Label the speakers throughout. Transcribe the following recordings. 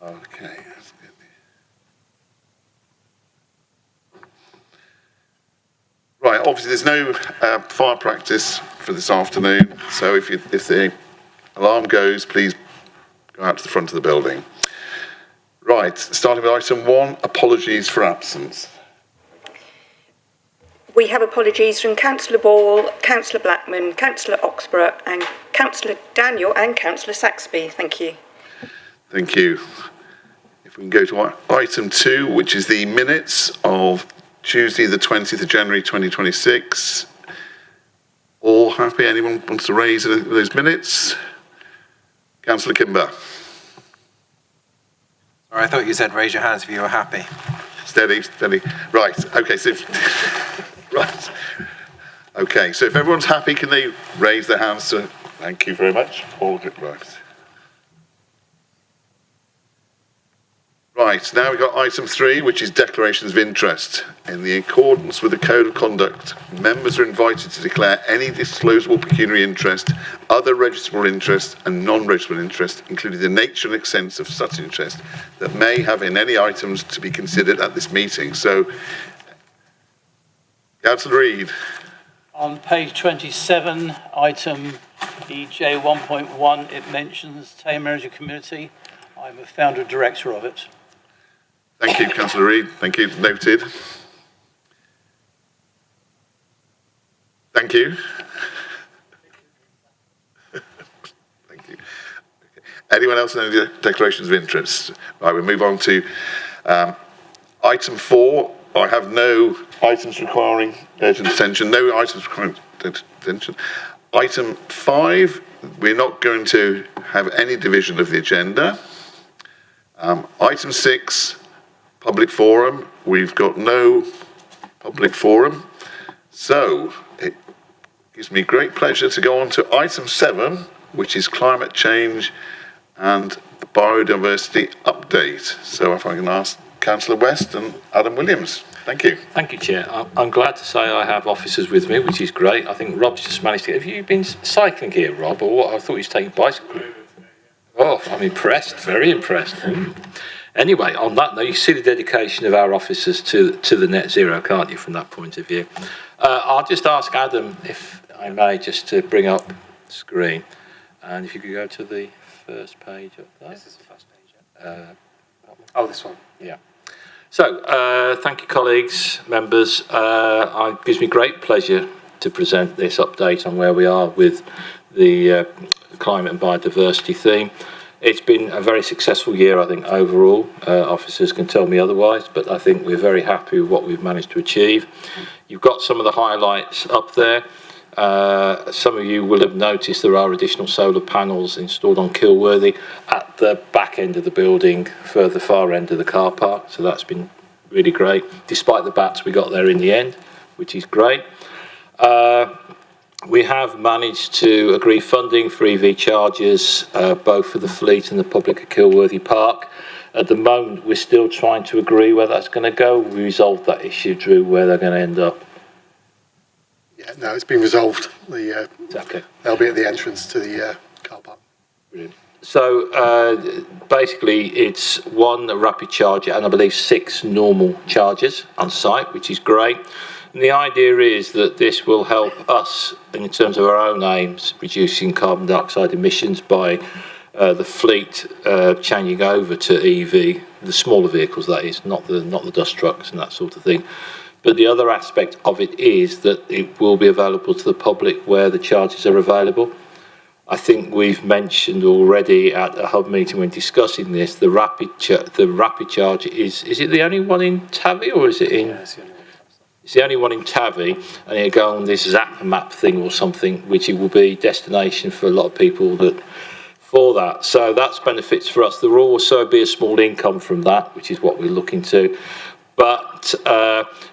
Speaker 1: Okay, that's good. Right, obviously there's no fire practice for this afternoon, so if the alarm goes, please go out to the front of the building. Right, starting with item 1, apologies for absence.
Speaker 2: We have apologies from Councillor Ball, Councillor Blackman, Councillor Oxborough and Councillor Daniel and Councillor Saxby. Thank you.
Speaker 1: Thank you. If we can go to item 2, which is the minutes of Tuesday the 20th of January 2026. All happy? Anyone wants to raise those minutes? Councillor Kimber.
Speaker 3: Sorry, I thought you said raise your hands if you were happy.
Speaker 1: Steady. Right, okay, so right. Okay, so if everyone's happy, can they raise their hands to, thank you very much. All good, right. Right, now we've got item 3, which is declarations of interest. In the accordance with the Code of Conduct, members are invited to declare any disclosable pecuniary interest, other registrable interest and non-registrable interest, including the nature and extent of such interest that may have in any items to be considered at this meeting. So, Councillor Reid.
Speaker 4: On page 27, item EJ 1.1, it mentions Tame Energy Community. I'm a founder and director of it.
Speaker 1: Thank you, Councillor Reid. Thank you. Noted. Thank you. Thank you. Okay. Anyone else with any declarations of interest? Right, we'll move on to item 4. I have no items requiring urgent attention. No items requiring attention. Item 5, we're not going to have any division of the agenda. Item 6, public forum. We've got no public forum. So it gives me great pleasure to go on to item 7, which is climate change and biodiversity update. So if I can ask Councillor West and Adam Williams. Thank you.
Speaker 5: Thank you, Chair. I'm glad to say I have officers with me, which is great. I think Rob's just managed to get... Have you been cycling here, Rob, or what? I thought you was taking bicycle. Oh, I'm impressed, very impressed. Anyway, on that note, you see the dedication of our officers to the net zero, can't you, from that point of view? I'll just ask Adam, if I may, just to bring up the screen. And if you could go to the first page up there.
Speaker 3: This is the first page, yeah. This one.
Speaker 5: Yeah. So, thank you, colleagues, members. It gives me great pleasure to present this update on where we are with the climate and biodiversity theme. It's been a very successful year, I think, overall. Officers can tell me otherwise, but I think we're very happy with what we've managed to achieve. You've got some of the highlights up there. Some of you will have noticed there are additional solar panels installed on Kilworthy at the back end of the building, further far end of the car park. So that's been really great, despite the bats we got there in the end, which is great. We have managed to agree funding for EV chargers, both for the fleet and the public at Kilworthy Park. At the moment, we're still trying to agree where that's going to go. We resolved that issue, Drew, where they're going to end up.
Speaker 6: Yeah, no, it's been resolved.
Speaker 5: Okay.
Speaker 6: They'll be at the entrance to the car park.
Speaker 5: Brilliant. So basically, it's one rapid charger and I believe 6 normal chargers on site, which is great. And the idea is that this will help us in terms of our own aims, reducing carbon dioxide emissions by the fleet changing over to EV, the smaller vehicles that is, not the dust trucks and that sort of thing. But the other aspect of it is that it will be available to the public where the charges are available. I think we've mentioned already at a hub meeting when discussing this, the rapid charger is it the only one in Tavy or is it in?
Speaker 3: Yeah,
Speaker 5: it's the only one in Tavy, and it'll go on this Zap map thing or something, which it will be destination for a lot of people for that. So that's benefits for us. There will also be a small income from that, which is what we're looking to. But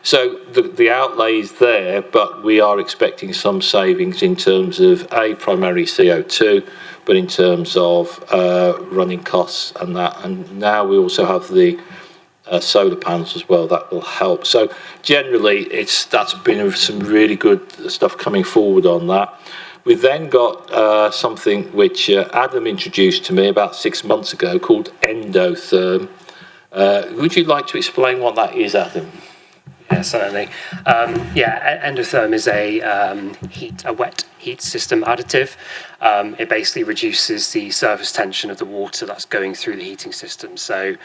Speaker 5: so the outlay is there, but we are expecting some savings in terms of primarily CO2, but in terms of running costs and that. And now we also have the solar panels as well. That will help. So generally, that's been some really good stuff coming forward on that. We then got something which Adam introduced to me about 6 months ago called endotherm. Would you like to explain what that is, Adam?
Speaker 7: Yeah, certainly. Endotherm is a wet heat system additive. It basically reduces the surface tension of the water that's going through the heating system. So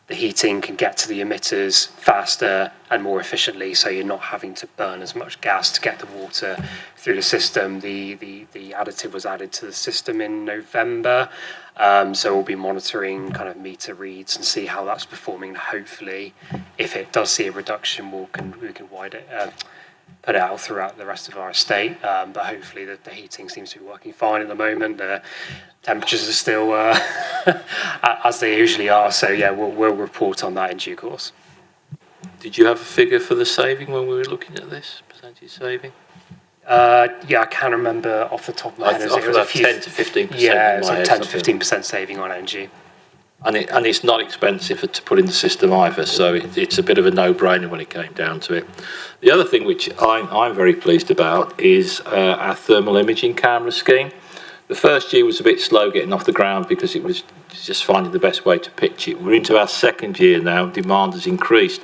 Speaker 7: the heating can get to the emitters faster and more efficiently, so you're not having to burn as much gas to get the water through the system. The additive was added to the system in November, so we'll be monitoring kind of meter reads and see how that's performing. Hopefully, if it does see a reduction, we can put it out throughout the rest of our estate. But hopefully the heating seems to be working fine at the moment. The temperatures are still as they usually are. So yeah, we'll report on that in due course.
Speaker 5: Did you have a figure for the saving when we were looking at this, percentage saving?
Speaker 7: I can't remember off the top of my head.
Speaker 5: It was 10 to 15%.
Speaker 7: Yeah, it's like 10 to 15% saving on energy.
Speaker 5: And it's not expensive to put in the system either, so it's a bit of a no-brainer when it came down to it. The other thing which I'm very pleased about is our thermal imaging camera scheme. The first year was a bit slow getting off the ground because it was just finding the best way to pitch it. We're into our second year now, demand has increased.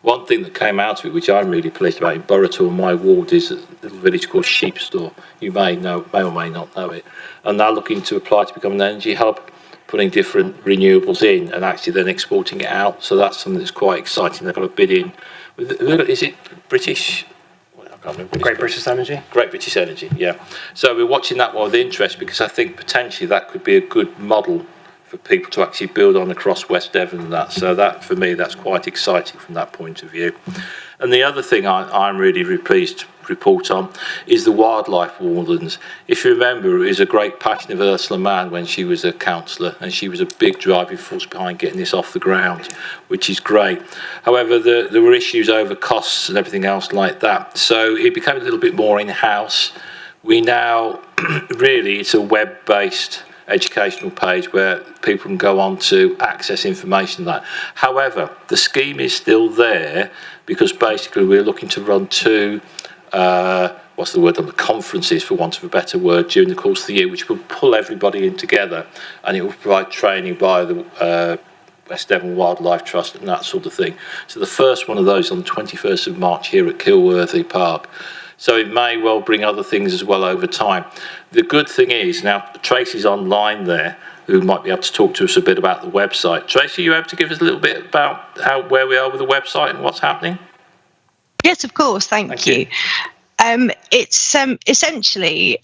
Speaker 5: One thing that came out of it, which I'm really pleased about in Borough, my ward, is a little village called Sheepstore. You may or may not know it. And they're looking to apply to become an energy hub, putting different renewables in and actually then exporting it out. So that's something that's quite exciting. They've got a bid in. Is it British? Well, I can't remember.
Speaker 7: Great British Energy?
Speaker 5: Great British Energy, yeah. So we're watching that one with interest because I think potentially that could be a good model for people to actually build on across West Devon and that. So that, for me, that's quite exciting from that point of view. And the other thing I'm really pleased to report on is the wildlife wardens. If you remember, it was a great passion of Ursula Mann when she was a councillor, and she was a big driving force behind getting this off the ground, which is great. However, there were issues over costs and everything else like that, so it became a little bit more in-house. We now, really, it's a web-based educational page where people can go on to access information on that. However, the scheme is still there because basically we're looking to run two conferences, for want of a better word, during the course of the year, which will pull everybody in together, and it will provide training by the West Devon Wildlife Trust and that sort of thing. So the first one of those on the 21st of March here at Kilworthy Park. So it may well bring other things as well over time. The good thing is, now Tracy's online there, who might be able to talk to us a bit about the website. Tracy, are you able to give us a little bit about where we are with the website and what's happening?
Speaker 8: Yes, of course. Thank you. It's essentially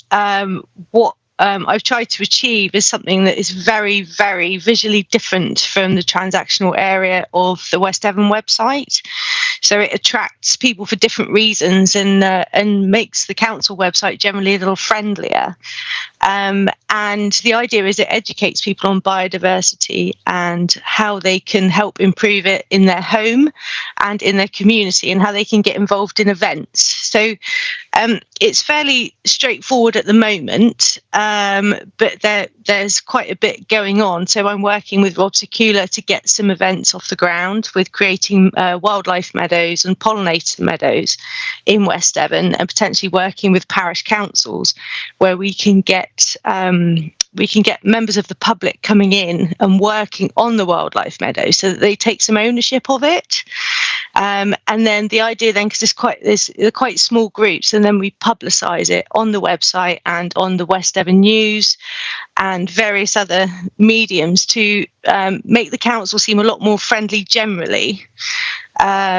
Speaker 8: what I've tried to achieve is something that is very, very visually different from the transactional area of the West Devon website. So it attracts people for different reasons and makes the council website generally a little friendlier. And the idea is it educates people on biodiversity and how they can help improve it in their home and in their community and how they can get involved in events. So it's fairly straightforward at the moment, but there's quite a bit going on. So I'm working with Rob Secula to get some events off the ground with creating wildlife meadows and pollinator meadows in West Devon, and potentially working with parish councils where we can get members of the public coming in and working on the wildlife meadows so that they take some ownership of it. And then the idea then, because they're quite small groups, and then we publicise it on the website and on the West Devon News and various other mediums to make the council seem a lot more friendly generally,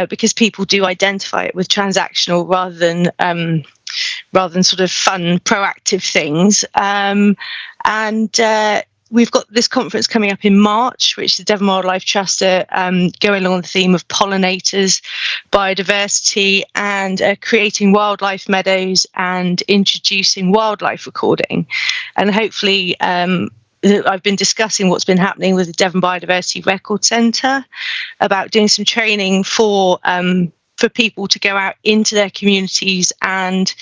Speaker 8: because people do identify it with transactional rather than sort of fun, proactive things. We've got this conference coming up in March, which the Devon Wildlife Trust are going along the theme of pollinators, biodiversity, and creating wildlife meadows and introducing wildlife recording. And hopefully, I've been discussing what's been happening with the Devon Biodiversity Record Centre about doing some training for people to go out into their communities and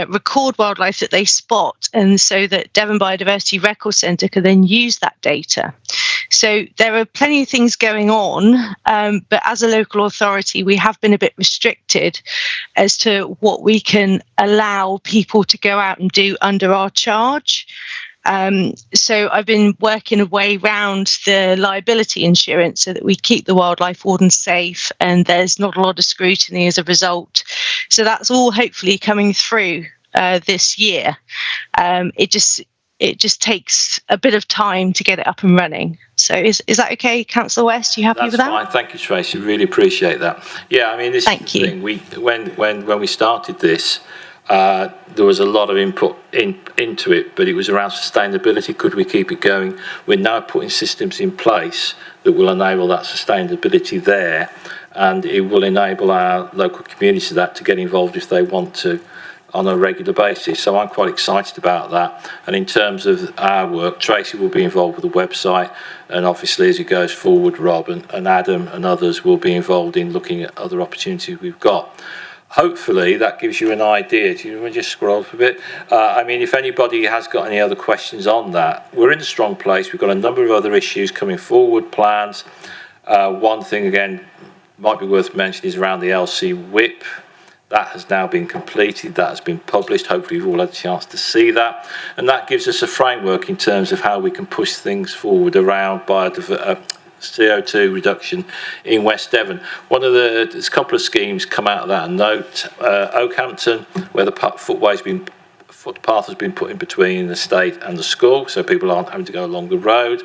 Speaker 8: record wildlife that they spot, and so that Devon Biodiversity Record Centre can then use that data So there are plenty of things going on, but as a local authority, we have been a bit restricted as to what we can allow people to go out and do under our charge. So I've been working a way around the liability insurance so that we keep the wildlife wardens safe and there's not a lot of scrutiny as a result. So that's all hopefully coming through this year. It just takes a bit of time to get it up and running. So is that okay, Councillor West? Are you happy with that?
Speaker 5: That's fine. Thank you, Tracy. Really appreciate that. Yeah, I mean, this is the thing. When we started this, there was a lot of input into it, but it was around sustainability. Could we keep it going? We're now putting systems in place that will enable that sustainability there, and it will enable our local community to get involved if they want to on a regular basis. So I'm quite excited about that. And in terms of our work, Tracy will be involved with the website, and obviously as it goes forward, Rob and Adam and others will be involved in looking at other opportunities we've got. Hopefully that gives you an idea. Do you want to just scroll up a bit? I mean, if anybody has got any other questions on that, we're in a strong place. We've got a number of other issues coming forward, plans. One thing, again, might be worth mentioning is around the LC whip. That has now been completed, that has been published. Hopefully you've all had a chance to see that. And that gives us a framework in terms of how we can push things forward around CO2 reduction in West Devon. There's a couple of schemes come out of that note. Oakhampton, where the footpath has been put in between the estate and the school, so people aren't having to go along the road.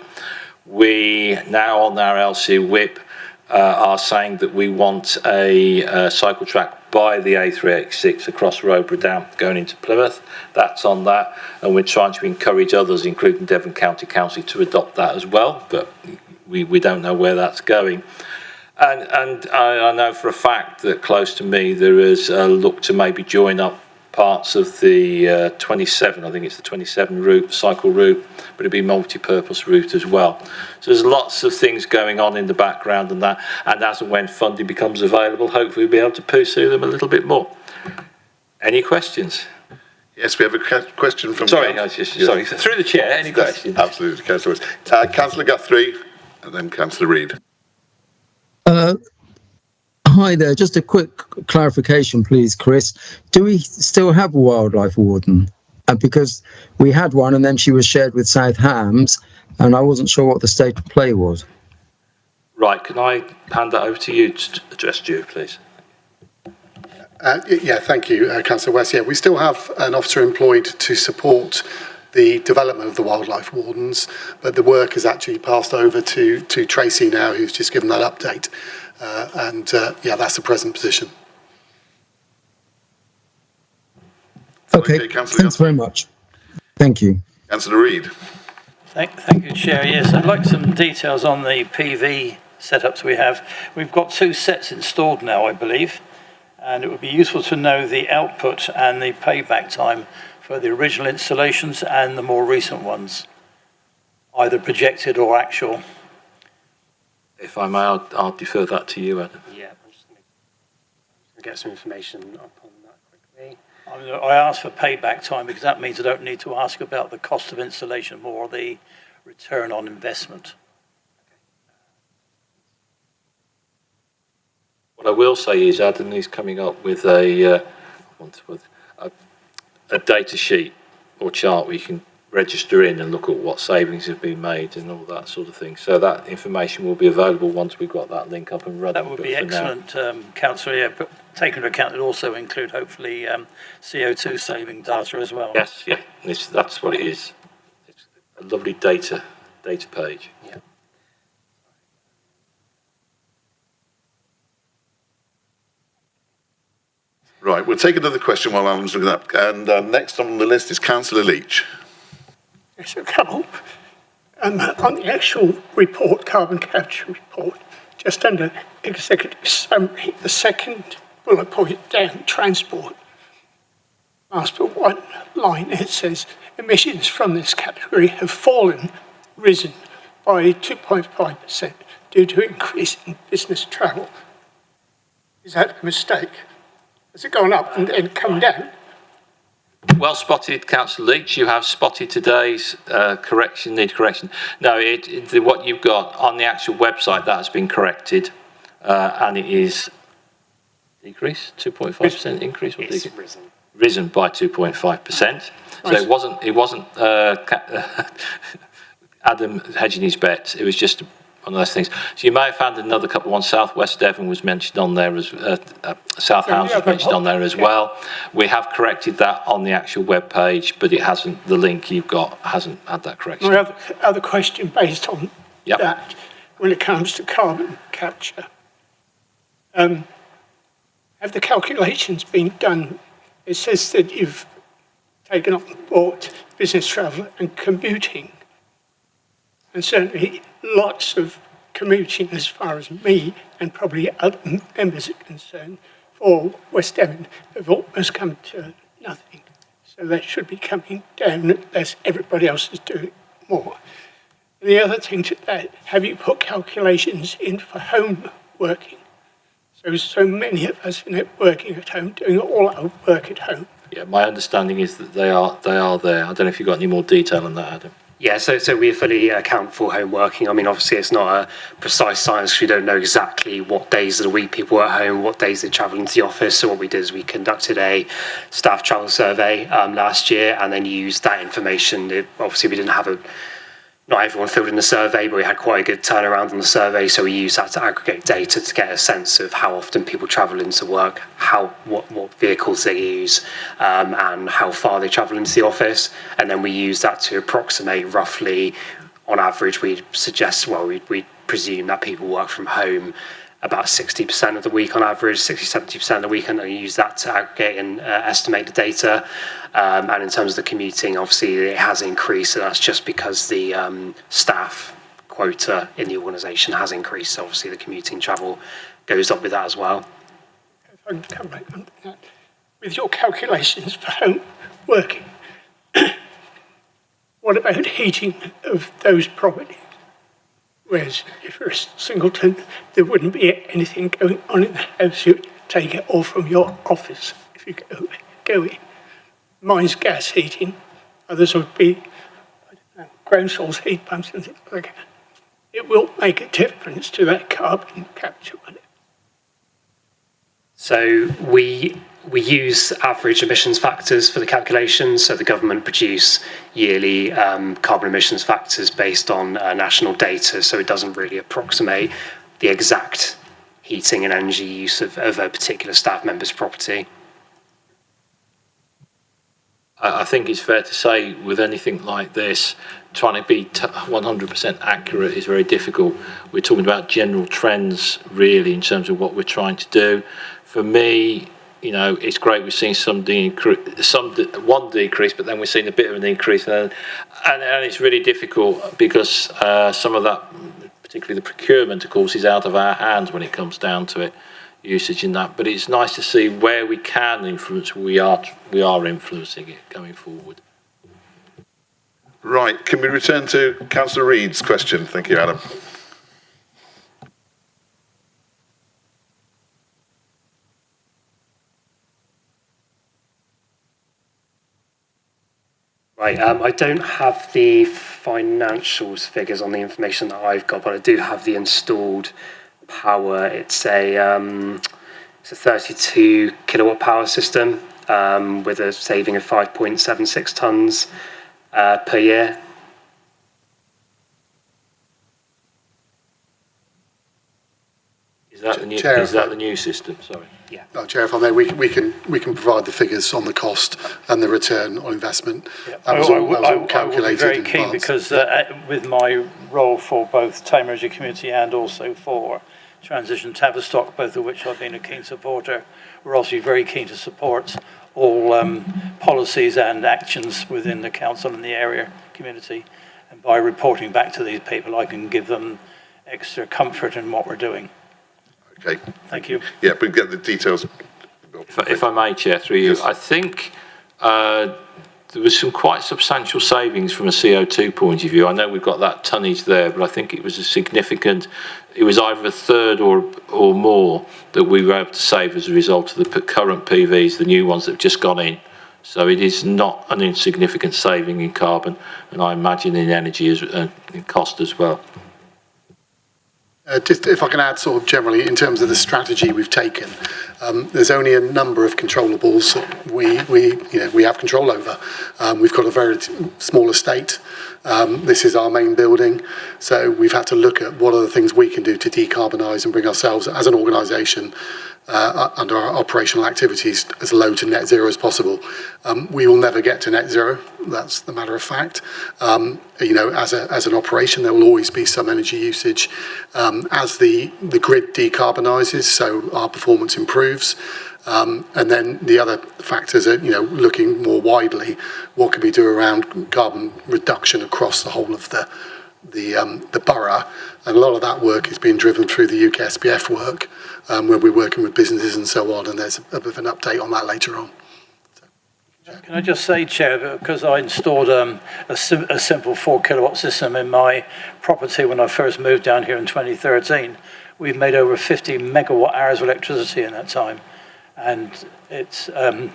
Speaker 5: We now on our LC whip are saying that we want a cycle track by the A386 across Rowborough Down going into Plymouth. That's on that, and we're trying to encourage others, including Devon County Council, to adopt that as well, but we don't know where that's going. And I know for a fact that close to me there is a look to maybe join up parts of the 27, I think it's the 27 route, cycle route, but it'd be multi-purpose route as well. So there's lots of things going on in the background and that, and as and when funding becomes available, hopefully we'll be able to pursue them a little bit more. Any questions?
Speaker 1: Yes, we have a question from...
Speaker 5: Sorry, through the chair, any questions?
Speaker 1: Absolutely, Councillor West. Councillor Guthrie, and then Councillor Reid.
Speaker 9: Hi there, just a quick clarification, please, Chris. Do we still have a wildlife warden? Because we had one and then she was shared with South Hams, and I wasn't sure what the state of play was.
Speaker 5: Right, can I hand that over to you to address you, please?
Speaker 6: Yeah, thank you, Councillor West. Yeah, we still have an officer employed to support the development of the wildlife wardens, but the work is actually passed over to Tracy now, who's just given that update. Yeah, that's the present position.
Speaker 9: Okay, thanks very much. Thank you.
Speaker 1: Councillor Reid.
Speaker 4: Thank you, Chair. Yes, I'd like some details on the PV setups we have. We've got 2 sets installed now, I believe, and it would be useful to know the output and the payback time for the original installations and the more recent ones, either projected or actual.
Speaker 5: If I may, I'll defer that to you, Adam.
Speaker 7: Yeah, I'm just going to get some information up on that quickly.
Speaker 4: I asked for payback time because that means I don't need to ask about the cost of installation, more the return on investment.
Speaker 5: What I will say is Adam is coming up with a data sheet or chart where you can register in and look at what savings have been made and all that sort of thing. So that information will be available once we've got that link up and running.
Speaker 4: That would be excellent, Councillor. Yeah, but taking into account it also include hopefully CO2 saving data as well.
Speaker 5: Yes, yeah, that's what it is. It's a lovely data page.
Speaker 7: Yeah.
Speaker 1: Right, we'll take another question while Alan's looking up. And next on the list is Councillor Leach.
Speaker 10: Yes, a couple. On the actual report, carbon capture report, just under executive summary, the second bullet point down, transport. Last but one line, it says, emissions from this category have risen by 2.5% due to increase in business travel. Is that a mistake? Has it gone up and then come down?
Speaker 5: Well spotted, Councillor Leach. You have spotted today's correction. No, what you've got on the actual website, that has been corrected, and it is decrease, 2.5% increase. Or
Speaker 7: It's
Speaker 5: decrease? Risen by 2.5%. So it wasn't Adam hedging his bets. It was just one of those things. So you may have found another couple. One, South West Devon was mentioned on there as South Hams was mentioned on there as well. We have corrected that on the actual web page, but it hasn't. The link you've got hasn't had that correction.
Speaker 10: My other question based on that, when it comes to carbon capture, have the calculations been done? It says that you've taken on board business travel and commuting, and certainly lots of commuting as far as me and probably other members are concerned for West Devon have almost come to nothing. So that should be coming down as everybody else is doing more. And the other thing to that, have you put calculations in for home working? So many of us in it working at home, doing all our work at home.
Speaker 5: Yeah, my understanding is that they are there. I don't know if you've got any more detail on that, Adam.
Speaker 7: Yeah, so we fully account for home working. I mean, obviously it's not a precise science because we don't know exactly what days of the week people are at home, what days they travel into the office. So what we did is we conducted a staff travel survey last year and then used that information. Obviously we didn't have not everyone filled in the survey, but we had quite a good turnaround on the survey. So we used that to aggregate data to get a sense of how often people travel into work, what vehicles they use, and how far they travel into the office. And then we use that to approximate roughly, on average, we'd presume that people work from home about 60% of the week on average, 60-70% of the week, and then use that to aggregate and estimate the data. And in terms of the commuting, obviously it has increased, and that's just because the staff quota in the organisation has increased. So obviously the commuting travel goes up with that as well.
Speaker 10: If I can come back on that, with your calculations for home working, what about heating of those properties? Whereas if you're a singleton, there wouldn't be anything going on in the house. You'd take it all from your office if you go in. Mine's gas heating. Others would be ground source heat pumps and things like that. It will make a difference to that carbon capture.
Speaker 7: So we use average emissions factors for the calculations. So the government produce yearly carbon emissions factors based on national data. So it doesn't really approximate the exact heating and energy use of a particular staff member's property.
Speaker 5: I think it's fair to say with anything like this, trying to be 100% accurate is very difficult. We're talking about general trends, really, in terms of what we're trying to do. For me, you know, it's great we've seen one decrease, but then we're seeing a bit of an increase, and it's really difficult because some of that, particularly the procurement, of course, is out of our hands when it comes down to it. Usage in that, but it's nice to see where we can influence. We are influencing it going forward.
Speaker 1: Right, can we return to Councillor Reid's question? Thank you, Adam.
Speaker 7: Right, I don't have the financials figures on the information that I've got, but I do have the installed power. It's a 32 kilowatt power system with a saving of 5.76 tonnes per year.
Speaker 5: Is that the new?
Speaker 6: Chair,
Speaker 5: Is that the new system? Sorry.
Speaker 7: Yeah.
Speaker 6: No, Chair, if I may, we can provide the figures on the cost and the return on investment. That was all calculated
Speaker 4: very
Speaker 6: in
Speaker 4: keen
Speaker 6: advance.
Speaker 4: because with my role for both Tameridge Community and also for Transition Tavistock, both of which I've been a keen supporter, we're also very keen to support all policies and actions within the council and the area community. And by reporting back to these people, I can give them extra comfort in what we're doing.
Speaker 1: Okay.
Speaker 4: Thank you.
Speaker 1: Yeah, but get the details.
Speaker 5: If I may, Chair, through you, I think there was some quite substantial savings from a CO2 point of view. I know we've got that tonnage there, but I think it was it was either a third or more that we were able to save as a result of the current PVs, the new ones that have just gone in. So it is not an insignificant saving in carbon, and I imagine in energy as in cost as well.
Speaker 6: Just if I can add sort of generally in terms of the strategy we've taken, there's only a number of controllables that we have control over. We've got a very small estate. This is our main building, so we've had to look at what are the things we can do to decarbonise and bring ourselves as an organisation under our operational activities as low to net zero as possible. We will never get to net zero. That's the matter of fact. As an operation, there will always be some energy usage. As the grid decarbonises, so our performance improves. And then the other factors are, looking more widely, what can we do around carbon reduction across the whole of the borough, and a lot of that work is being driven through the UK SPF work, where we're working with businesses and so on, and there's a bit of an update on that later on.
Speaker 4: Can I just say, Chair, because I installed a simple 4 kilowatt system in my property when I first moved down here in 2013, we've made over 50 megawatt hours of electricity in that time. And it's a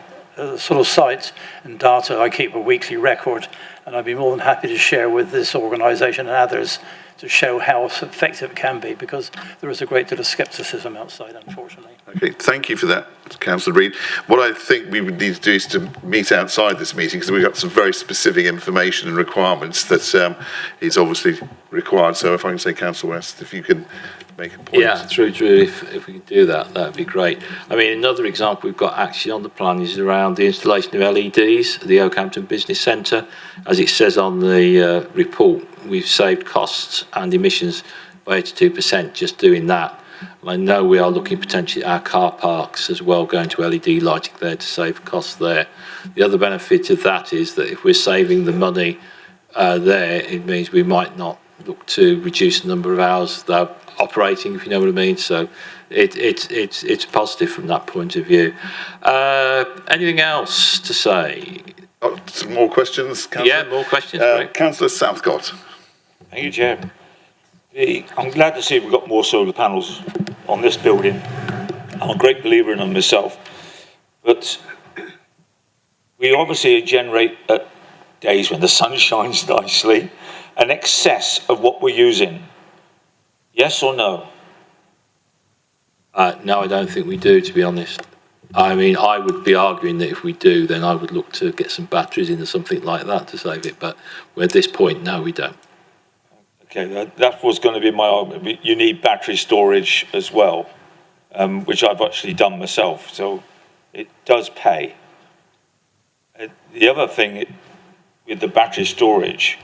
Speaker 4: sort of site and data. I keep a weekly record, and I'd be more than happy to share with this organisation and others to show how effective it can be, because there is a great deal of scepticism outside, unfortunately.
Speaker 1: Okay, thank you for that, Councillor Reid. What I think we would need to do is to meet outside this meeting, because we've got some very specific information and requirements that is obviously required. So if I can say, Councillor West, if you can make a point.
Speaker 5: Yeah, true. If we can do that, that would be great. I mean, another example we've got actually on the plan is around the installation of LEDs at the Oakhampton Business Centre. As it says on the report, we've saved costs and emissions by 82% just doing that. And I know we are looking potentially at our car parks as well, going to LED lighting there to save costs there. The other benefit of that is that if we're saving the money there, it means we might not look to reduce the number of hours they're operating, if you know what I mean. So it's positive from that point of view. Anything else to say?
Speaker 1: Oh, some more questions, Councillor?
Speaker 5: Yeah, more questions.
Speaker 1: Councillor Southcott.
Speaker 11: Thank you, Chair. I'm glad to see we've got more solar panels on this building. I'm a great believer in them myself. But we obviously generate at days when the sun shines nicely an excess of what we're using. Yes or no?
Speaker 5: No, I don't think we do, to be honest. I mean, I would be arguing that if we do, then I would look to get some batteries in or something like that to save it. But at this point, no, we don't.
Speaker 11: Okay, that was going to be my argument. You need battery storage as well, which I've actually done myself. So it does pay. The other thing with the battery storage,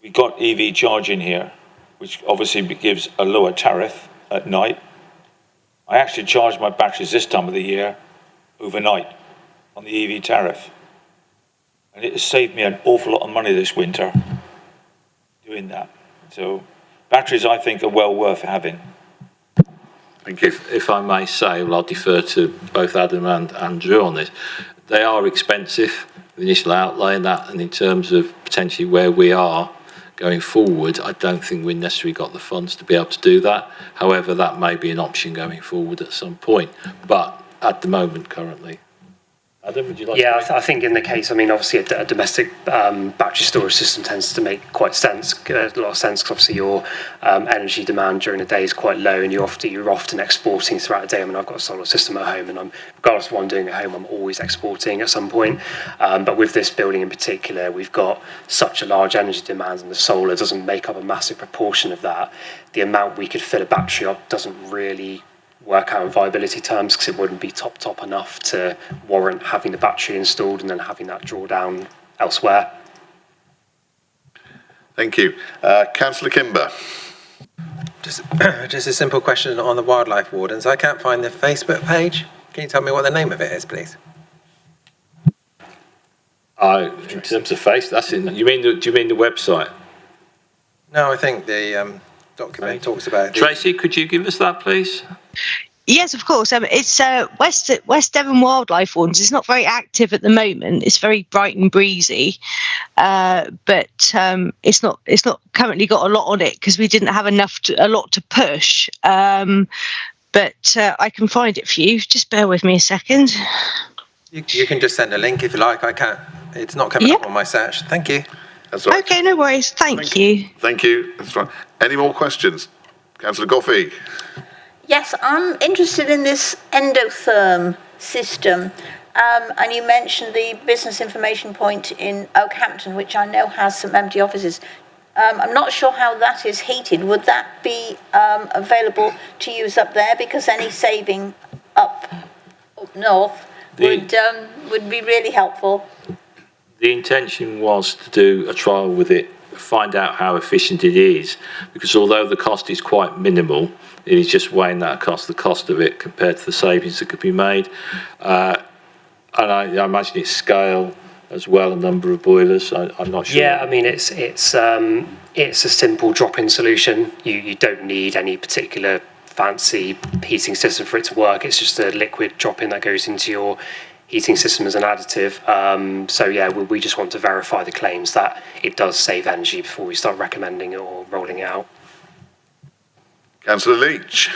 Speaker 11: we got EV charging here, which obviously gives a lower tariff at night. I actually charge my batteries this time of the year overnight on the EV tariff. And it has saved me an awful lot of money this winter doing that. So batteries, I think, are well worth having.
Speaker 1: Thank you.
Speaker 5: If I may say, well, I'll defer to both Adam and Andrew on this. They are expensive, the initial outlay and that, and in terms of potentially where we are going forward, I don't think we've necessarily got the funds to be able to do that. However, that may be an option going forward at some point. But at the moment, currently, Adam, would you like to?
Speaker 7: I think in the case, I mean, obviously a domestic battery storage system tends to make a lot of sense, because obviously your energy demand during the day is quite low, and you're often exporting throughout the day. I mean, I've got a solar system at home, and regardless of what I'm doing at home, I'm always exporting at some point. But with this building in particular, we've got such a large energy demand, and the solar doesn't make up a massive proportion of that. The amount we could fill a battery up doesn't really work out in viability terms, because it wouldn't be top enough to warrant having the battery installed and then having that drawdown elsewhere.
Speaker 1: Thank you. Councillor Kimber.
Speaker 3: Just a simple question on the wildlife wardens. I can't find the Facebook page. Can you tell me what the name of it is, please?
Speaker 5: In terms of face, that's in. Do you mean the website?
Speaker 3: No, I think the document talks about.
Speaker 5: Tracy, could you give us that, please?
Speaker 8: Yes, of course. It's West Devon Wildlife Wardens. It's not very active at the moment. It's very bright and breezy, but it's not currently got a lot on it because we didn't have a lot to push. But I can find it for you. Just bear with me a second.
Speaker 3: You can just send a link if you like. I can't. It's not coming up on my search. Thank you.
Speaker 1: That's right.
Speaker 8: Okay, no worries. Thank you.
Speaker 1: Thank you. That's fine. Any more questions? Councillor Goffey.
Speaker 12: Yes, I'm interested in this endotherm system. And you mentioned the business information point in Oakhampton, which I know has some empty offices. I'm not sure how that is heated. Would that be available to use up there? Because any saving up north would be really helpful.
Speaker 5: The intention was to do a trial with it, find out how efficient it is, because although the cost is quite minimal, it is just weighing that across the cost of it compared to the savings that could be made. And I imagine it's scale as well, a number of boilers. I'm not sure.
Speaker 7: Yeah, I mean, it's a simple drop-in solution. You don't need any particular fancy heating system for it to work. It's just a liquid drop-in that goes into your heating system as an additive. So yeah, we just want to verify the claims that it does save energy before we start recommending it or rolling it out.
Speaker 1: Councillor Leach.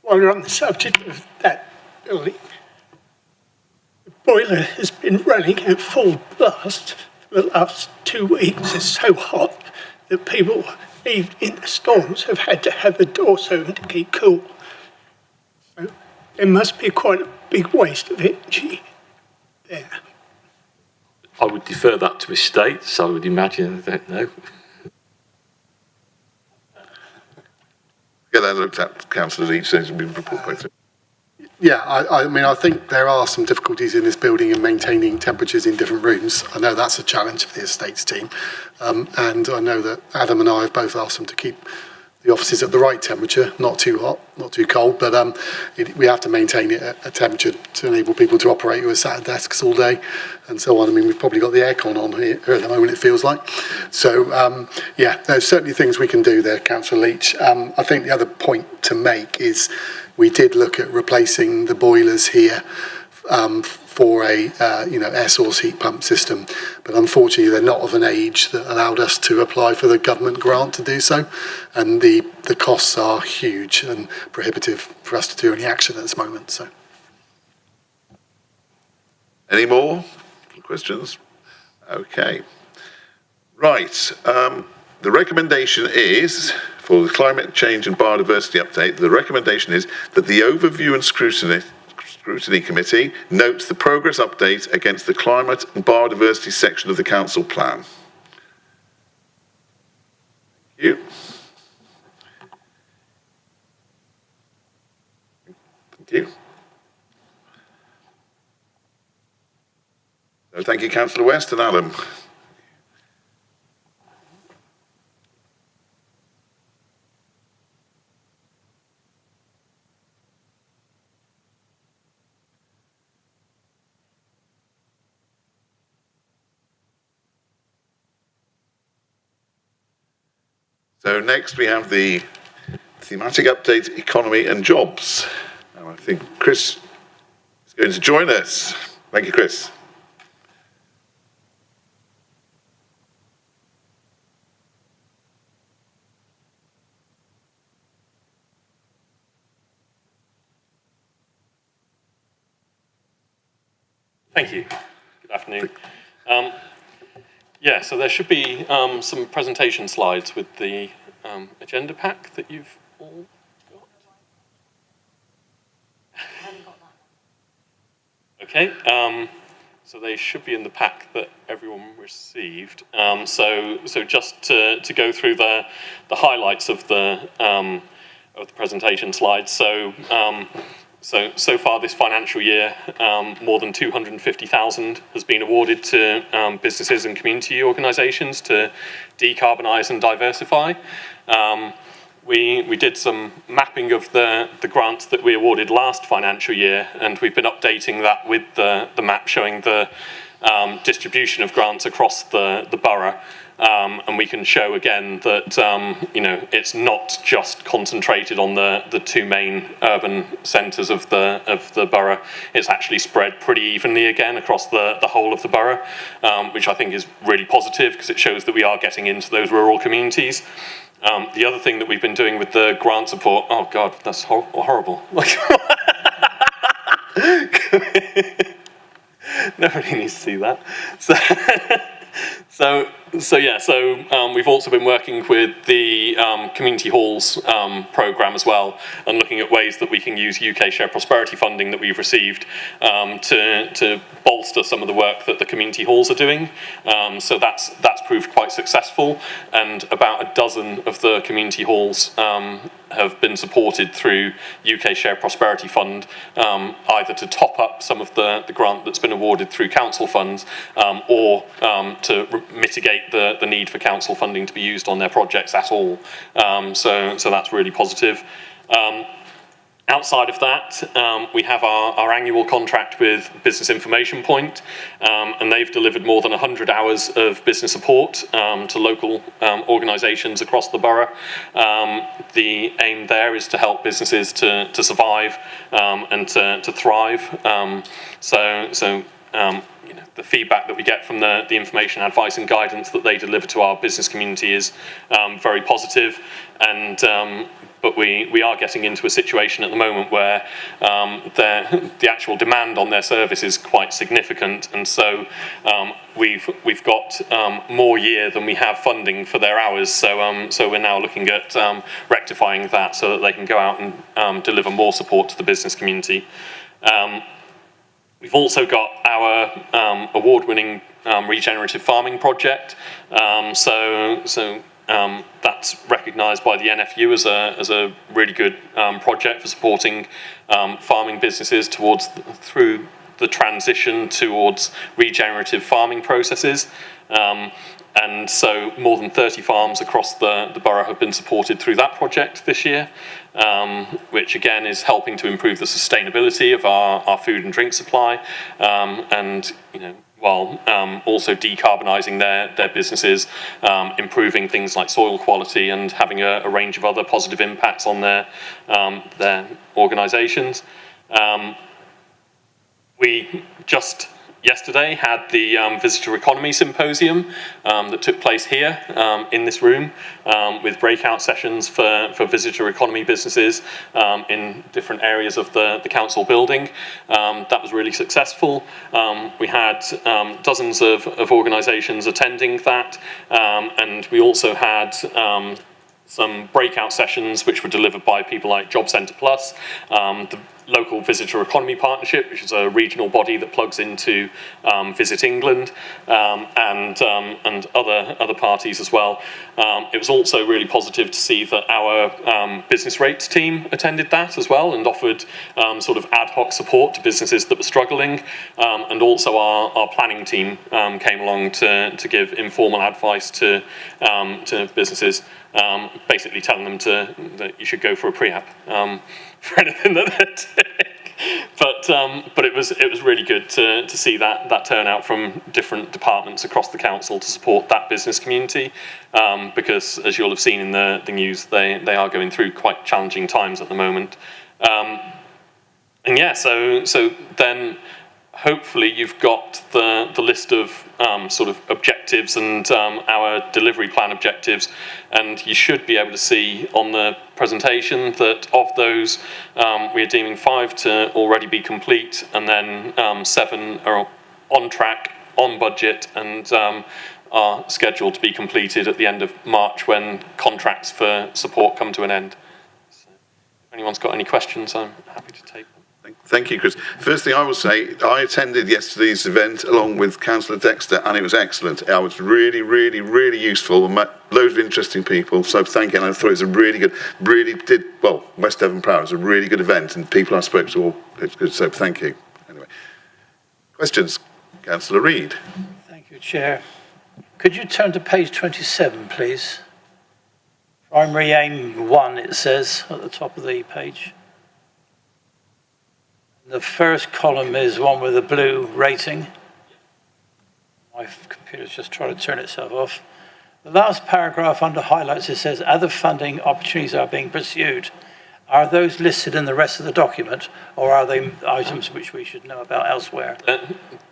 Speaker 10: While you're on the subject of that building, the boiler has been running at full blast for the last 2 weeks. It's so hot that people, even in the storms, have had to have the doors open to keep cool. So there must be quite a big waste of energy there.
Speaker 5: I would defer that to estates, I would imagine. I don't know.
Speaker 1: Get that looked at, Councillor Leach, since it's been reported.
Speaker 6: Yeah, I mean, I think there are some difficulties in this building in maintaining temperatures in different rooms. I know that's a challenge for the estates team. And I know that Adam and I have both asked them to keep the offices at the right temperature, not too hot, not too cold, but we have to maintain it at a temperature to enable people to operate who are sat at desks all day and so on. I mean, we've probably got the aircon on here at the moment, it feels like. So, yeah, there's certainly things we can do there, Councillor Leach. I think the other point to make is we did look at replacing the boilers here for a air source heat pump system, but unfortunately they're not of an age that allowed us to apply for the government grant to do so, and the costs are huge and prohibitive for us to do any action at this moment. So,
Speaker 1: any more questions? Okay. Right. The recommendation is, for the climate change and biodiversity update, the recommendation is that the overview and scrutiny committee notes the progress update against the climate and biodiversity section of the council plan. Thank you. Thank you. So thank you, Councillor West and Adam. So next we have the thematic update, economy and jobs. And I think Chris is going to join us. Thank you, Chris.
Speaker 13: Thank you. Good afternoon. Yeah, so there should be some presentation slides with the agenda pack that you've all got. Okay, so they should be in the pack that everyone received. So just to go through the highlights of the presentation slides. So far this financial year, more than 250,000 has been awarded to businesses and community organisations to decarbonise and diversify. We did some mapping of the grants that we awarded last financial year, and we've been updating that with the map showing the distribution of grants across the borough. And we can show again that it's not just concentrated on the two main urban centres of the borough. It's actually spread pretty evenly again across the whole of the borough, which I think is really positive because it shows that we are getting into those rural communities. The other thing that we've been doing with the grant support, oh God, that's horrible. Nobody needs to see that. So we've also been working with the Community Halls programme as well, and looking at ways that we can use UK Shared Prosperity funding that we've received to bolster some of the work that the community halls are doing. So that's proved quite successful, and about a dozen of the community halls have been supported through UK Shared Prosperity Fund, either to top up some of the grant that's been awarded through council funds, or to mitigate the need for council funding to be used on their projects at all. So that's really positive. Outside of that, we have our annual contract with Business Information Point, and they've delivered more than 100 hours of business support to local organisations across the borough. The aim there is to help businesses to survive and to thrive. The feedback that we get from the information, advice and guidance that they deliver to our business community is very positive, and but we are getting into a situation at the moment where the actual demand on their service is quite significant, and so we've got more year than we have funding for their hours. So we're now looking at rectifying that so that they can go out and deliver more support to the business community. We've also got our award-winning regenerative farming project. That's recognised by the NFU as a really good project for supporting farming businesses through the transition towards regenerative farming processes. And so more than 30 farms across the borough have been supported through that project this year, which again is helping to improve the sustainability of our food and drink supply, and while also decarbonising their businesses, improving things like soil quality, and having a range of other positive impacts on their organisations. We just yesterday had the Visitor Economy Symposium that took place here in this room, with breakout sessions for visitor economy businesses in different areas of the council building. That was really successful. We had dozens of organisations attending that, and we also had some breakout sessions which were delivered by people like Job Centre Plus, the Local Visitor Economy Partnership, which is a regional body that plugs into Visit England, and other parties as well. It was also really positive to see that our business rates team attended that as well, and offered sort of ad hoc support to businesses that were struggling, and also our planning team came along to give informal advice to businesses, basically telling them that you should go for a pre-app for anything that they're doing. But it was really good to see that turnout from different departments across the council to support that business community, because as you'll have seen in the news, they are going through quite challenging times at the moment. And yeah, so then hopefully you've got the list of sort of objectives and our delivery plan objectives, and you should be able to see on the presentation that of those we are deeming 5 to already be complete, and then 7 are on track, on budget, and are scheduled to be completed at the end of March when contracts for support come to an end. So if anyone's got any questions, I'm happy to take them.
Speaker 1: Thank you, Chris. Firstly, I will say I attended yesterday's event along with Councillor Dexter, and it was excellent. It was really, really, really useful, and met loads of interesting people. So thank you. And I thought it was a really good, West Devon Borough was a really good event, and people I spoke to all, it's good. So thank you. Anyway, questions? Councillor Reid.
Speaker 4: Thank you, Chair. Could you turn to page 27, please? Primary aim 1, it says at the top of the page. The first column is one with a blue rating. My computer's just trying to turn itself off. The last paragraph under highlights, it says other funding opportunities are being pursued. Are those listed in the rest of the document, or are they items which we should know about elsewhere?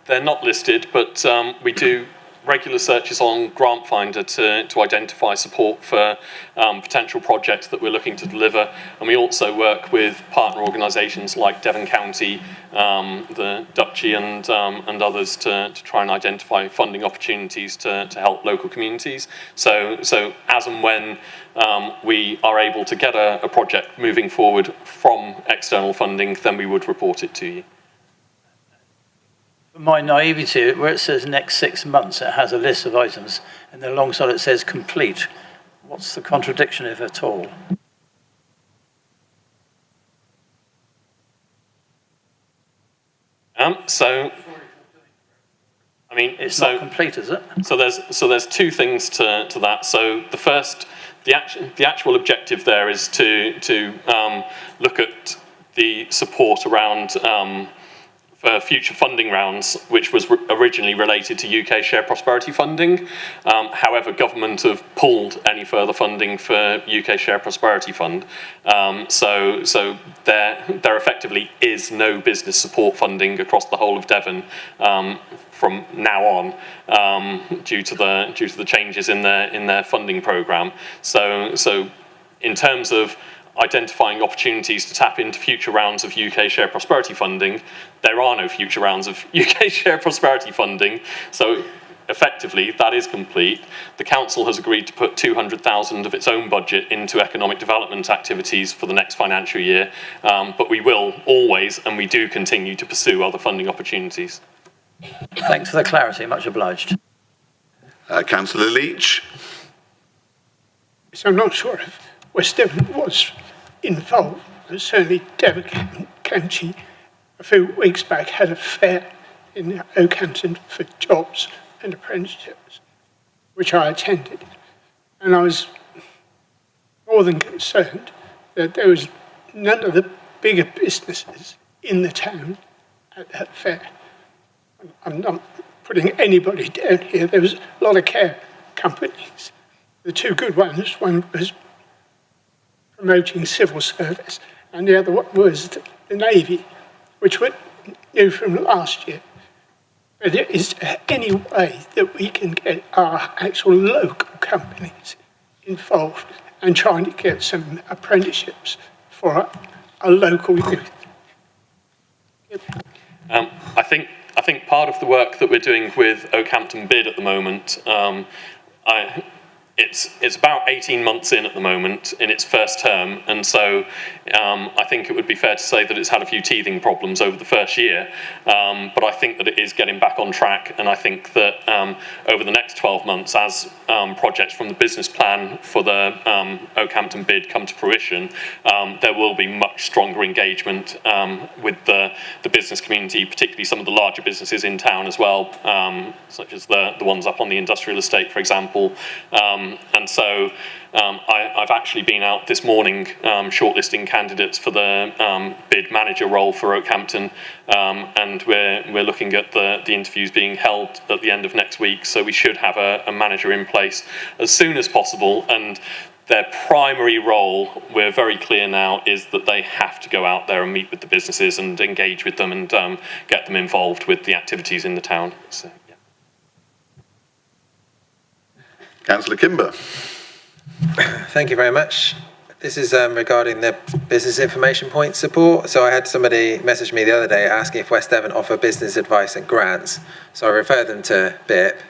Speaker 13: They're not listed, but we do regular searches on Grant Finder to identify support for potential projects that we're looking to deliver. And we also work with partner organisations like Devon County, the Duchy and others to try and identify funding opportunities to help local communities. So as and when we are able to get a project moving forward from external funding, then we would report it to you.
Speaker 4: My naivety, where it says next 6 months, it has a list of items, and then alongside it says complete. What's the contradiction, if at all? It's not complete, is it?
Speaker 13: So there's two things to that. So the first, the actual objective there is to look at the support around for future funding rounds, which was originally related to UK Share Prosperity funding. However, government have pulled any further funding for UK Share Prosperity Fund. So there effectively is no business support funding across the whole of Devon from now on, due to the changes in their funding programme. So in terms of identifying opportunities to tap into future rounds of UK Share Prosperity funding, there are no future rounds of UK Share Prosperity funding, so effectively that is complete. The council has agreed to put 200,000 of its own budget into economic development activities for the next financial year, but we will always, and we do continue to pursue other funding opportunities.
Speaker 4: Thanks for the clarity, much obliged.
Speaker 1: Councillor Leach.
Speaker 10: So I'm not sure if West Devon was involved, but certainly Devon County a few weeks back had a fair in Oakhampton for jobs and apprenticeships, which I attended. And I was more than concerned that there was none of the bigger businesses in the town at that fair. I'm not putting anybody down here. There was a lot of care companies. The two good ones, one was promoting civil service, and the other one was the Navy, which we knew from last year. But is there any way that we can get our actual local companies involved and trying to get some apprenticeships for a local youth?
Speaker 13: I think part of the work that we're doing with Oakhampton Bid at the moment, it's about 18 months in at the moment in its first term, and so I think it would be fair to say that it's had a few teething problems over the first year, but I think that it is getting back on track, and I think that over the next 12 months, as projects from the business plan for the Oakhampton Bid come to fruition, there will be much stronger engagement with the business community, particularly some of the larger businesses in town as well, such as the ones up on the industrial estate, for example. And so I've actually been out this morning shortlisting candidates for the bid manager role for Oakhampton, and we're looking at the interviews being held at the end of next week, so we should have a manager in place as soon as possible. And their primary role, we're very clear now, is that they have to go out there and meet with the businesses and engage with them and get them involved with the activities in the town. So, yeah.
Speaker 1: Councillor Kimber.
Speaker 3: Thank you very much. This is regarding the business information point support. So I had somebody message me the other day asking if West Devon offer business advice and grants. So I referred them to BIP.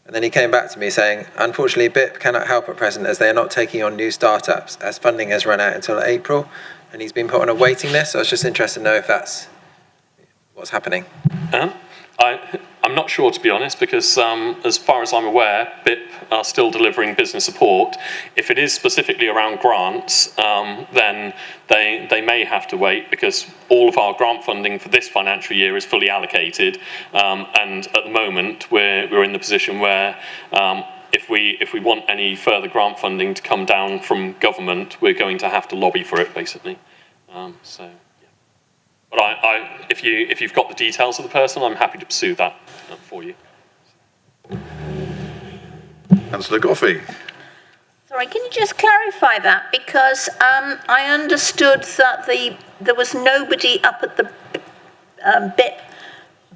Speaker 3: And then he came back to me saying, unfortunately, BIP cannot help at present as they are not taking on new startups as funding has run out until April. And he's been put on a waiting list. So I was just interested to know if that's what's happening.
Speaker 13: I'm not sure, to be honest, because as far as I'm aware, BIP are still delivering business support. If it is specifically around grants, then they may have to wait, because all of our grant funding for this financial year is fully allocated, and at the moment we're in the position where if we want any further grant funding to come down from government, we're going to have to lobby for it, basically. So. But if you've got the details of the person, I'm happy to pursue that for you.
Speaker 1: Councillor Goffey.
Speaker 12: Sorry, can you just clarify that? Because I understood that there was nobody up at the BIP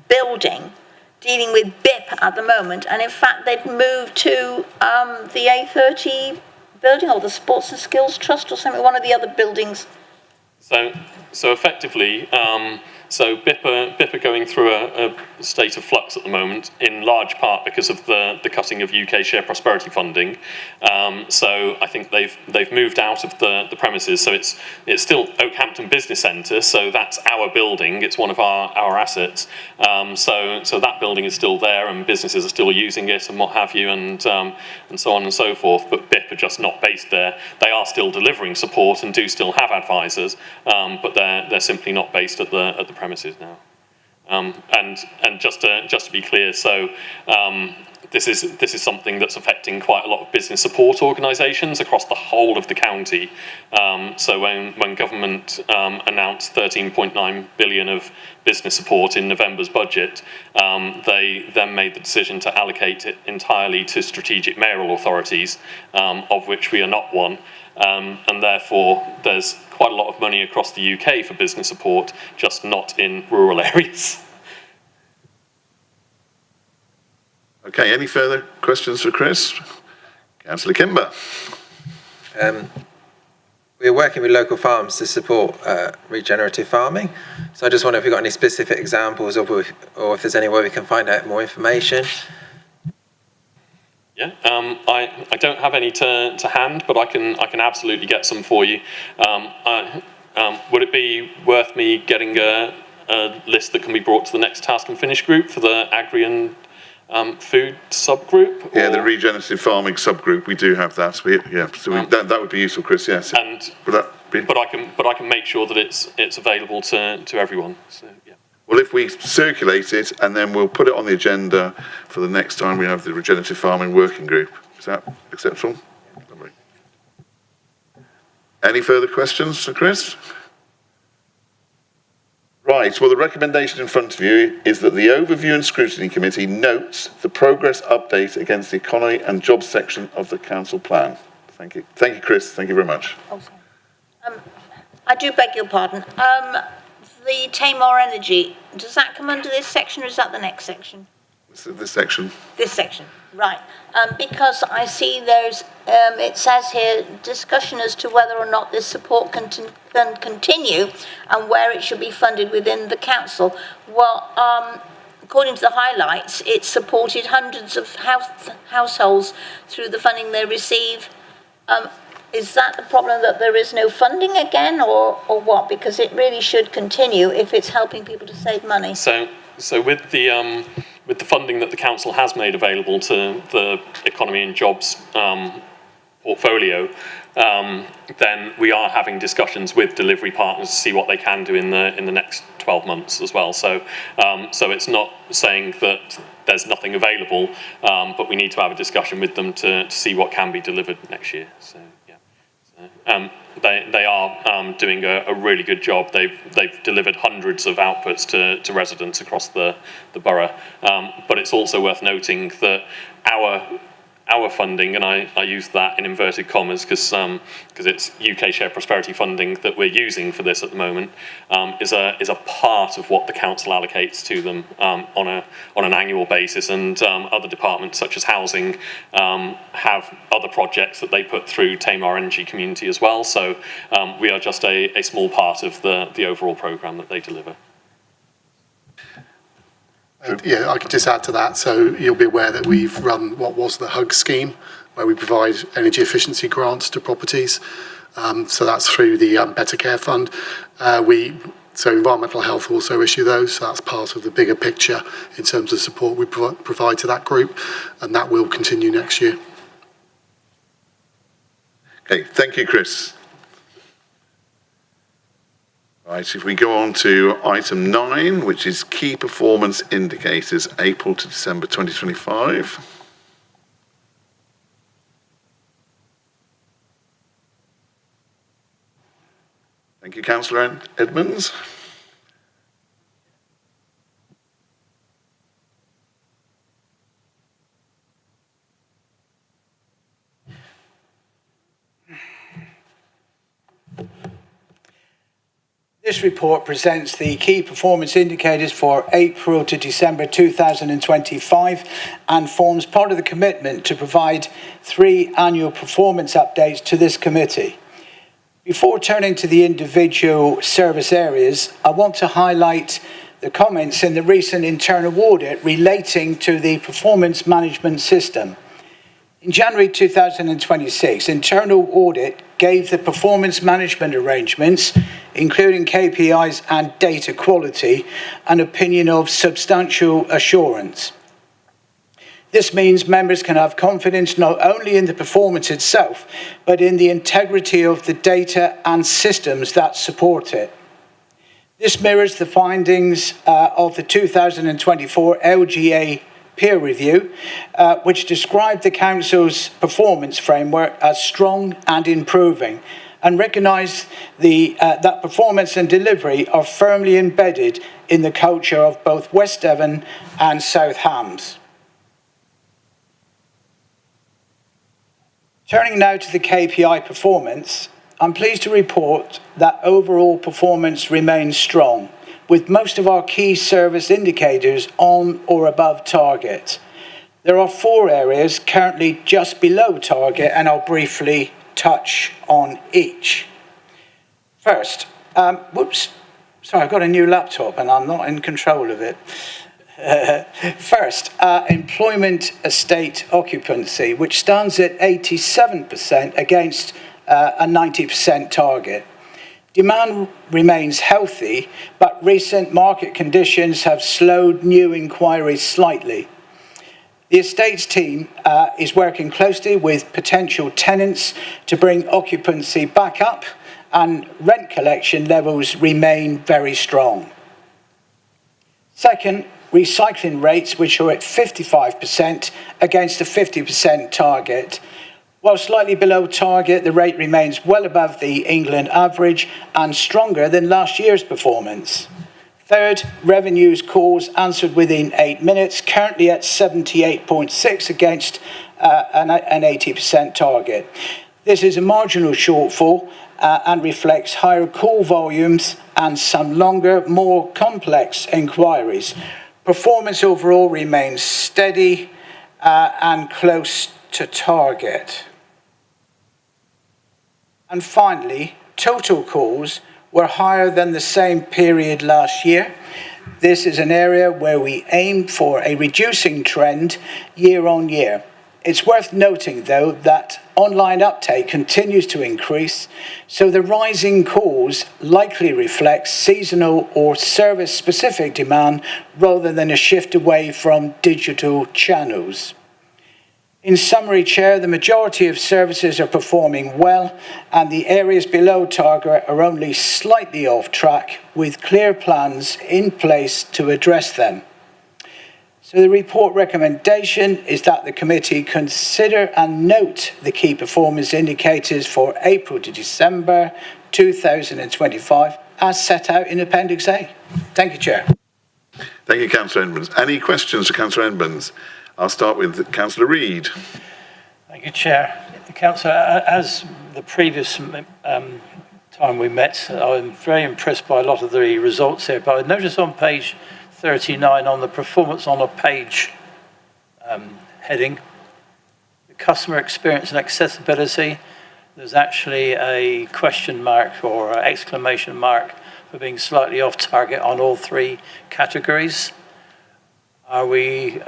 Speaker 12: building dealing with BIP at the moment, and in fact they'd moved to the A30 building or the Sports and Skills Trust or something, one of the other buildings.
Speaker 13: So effectively, so BIP are going through a state of flux at the moment, in large part because of the cutting of UK share prosperity funding. So I think they've moved out of the premises. So it's still Oakhampton Business Centre. So that's our building. It's one of our assets. So that building is still there, and businesses are still using it, and what have you, and so on and so forth. But BIP are just not based there. They are still delivering support and do still have advisors, but they're simply not based at the premises now. And just to be clear, so this is something that's affecting quite a lot of business support organisations across the whole of the county. So when government announced 13.9 billion of business support in November's budget, they then made the decision to allocate it entirely to strategic mayoral authorities, of which we are not one. And therefore, there's quite a lot of money across the UK for business support, just not in rural areas.
Speaker 1: Okay, any further questions for Chris? Councillor Kimber.
Speaker 3: We're working with local farms to support regenerative farming. So I just wonder if you've got any specific examples of, or if there's any way we can find out more information.
Speaker 13: Yeah, I don't have any to hand, but I can absolutely get some for you. Would it be worth me getting a list that can be brought to the next task and finish group for the agri and food subgroup?
Speaker 1: Yeah, the regenerative farming subgroup, we do have that. That would be useful, Chris. Yes.
Speaker 13: And but I can make sure that it's available to everyone. So yeah.
Speaker 1: Well, if we circulate it, and then we'll put it on the agenda for the next time we have the regenerative farming working group. Is that acceptable? Lovely. Any further questions for Chris? Right, well, the recommendation in front of you is that the Overview and Scrutiny Committee notes the progress update against the economy and jobs section of the council plan. Thank you. Thank you, Chris. Thank you very much.
Speaker 12: Oh, sorry. I do beg your pardon. The Tamar Energy, does that come under this section, or is that the next section?
Speaker 1: This section.
Speaker 12: This section, right. Because I see there's, it says here, discussion as to whether or not this support can continue and where it should be funded within the council. Well, according to the highlights, it supported hundreds of households through the funding they receive. Is that the problem, that there is no funding again, or what? Because it really should continue if it's helping people to save money.
Speaker 13: So with the funding that the council has made available to the economy and jobs portfolio, then we are having discussions with delivery partners to see what they can do in the next 12 months as well. So it's not saying that there's nothing available, but we need to have a discussion with them to see what can be delivered next year. So yeah, they are doing a really good job. They've delivered hundreds of outputs to residents across the borough. But it's also worth noting that our funding, and I use that in inverted commas because it's UK share prosperity funding that we're using for this at the moment, is a part of what the council allocates to them on an annual basis, and other departments such as housing have other projects that they put through Tamar Energy Community as well. So we are just a small part of the overall programme that they deliver.
Speaker 6: Yeah, I can just add to that. So you'll be aware that we've run what was the HUG scheme, where we provide energy efficiency grants to properties. So that's through the Better Care Fund. So Environmental Health also issue those. So that's part of the bigger picture in terms of support we provide to that group, and that will continue next year.
Speaker 1: Okay, thank you, Chris. Right, if we go on to item 9, which is key performance indicators, April to December 2025. Thank you, Councillor Edmonds.
Speaker 14: This report presents the key performance indicators for April to December 2025 and forms part of the commitment to provide 3 annual performance updates to this committee. Before turning to the individual service areas, I want to highlight the comments in the recent internal audit relating to the performance management system. In January 2026, internal audit gave the performance management arrangements, including KPIs and data quality, an opinion of substantial assurance. This means members can have confidence not only in the performance itself, but in the integrity of the data and systems that support it. This mirrors the findings of the 2024 LGA peer review, which described the Council's performance framework as strong and improving, and recognised that performance and delivery are firmly embedded in the culture of both West Devon and South Hams. Turning now to the KPI performance, I'm pleased to report that overall performance remains strong, with most of our key service indicators on or above target. There are 4 areas currently just below target, and I'll briefly touch on each. First, I've got a new laptop and I'm not in control of it. First, employment estate occupancy, which stands at 87% against a 90% target. Demand remains healthy, but recent market conditions have slowed new inquiries slightly. The estates team is working closely with potential tenants to bring occupancy back up, and rent collection levels remain very strong. Second, recycling rates, which are at 55% against a 50% target. While slightly below target, the rate remains well above the England average and stronger than last year's performance. Third, revenues calls answered within 8 minutes, currently at 78.6 against an 80% target. This is a marginal shortfall and reflects higher call volumes and some longer, more complex inquiries. Performance overall remains steady and close to target. And finally, total calls were higher than the same period last year. This is an area where we aim for a reducing trend year on year. It's worth noting, though, that online uptake continues to increase, so the rising calls likely reflects seasonal or service-specific demand rather than a shift away from digital channels. In summary, Chair, the majority of services are performing well, and the areas below target are only slightly off track, with clear plans in place to address them. So the report recommendation is that the committee consider and note the key performance indicators for April to December 2025 as set out in Appendix A. Thank you, Chair.
Speaker 1: Thank you, Councillor Edmonds. Any questions for Councillor Edmonds? I'll start with Councillor Reid.
Speaker 4: Thank you, Chair. Councillor, as the previous time we met, I'm very impressed by a lot of the results here, but I noticed on page 39 on the performance on a page heading, the customer experience and accessibility, there's actually a question mark or exclamation mark for being slightly off target on all 3 categories. Are we...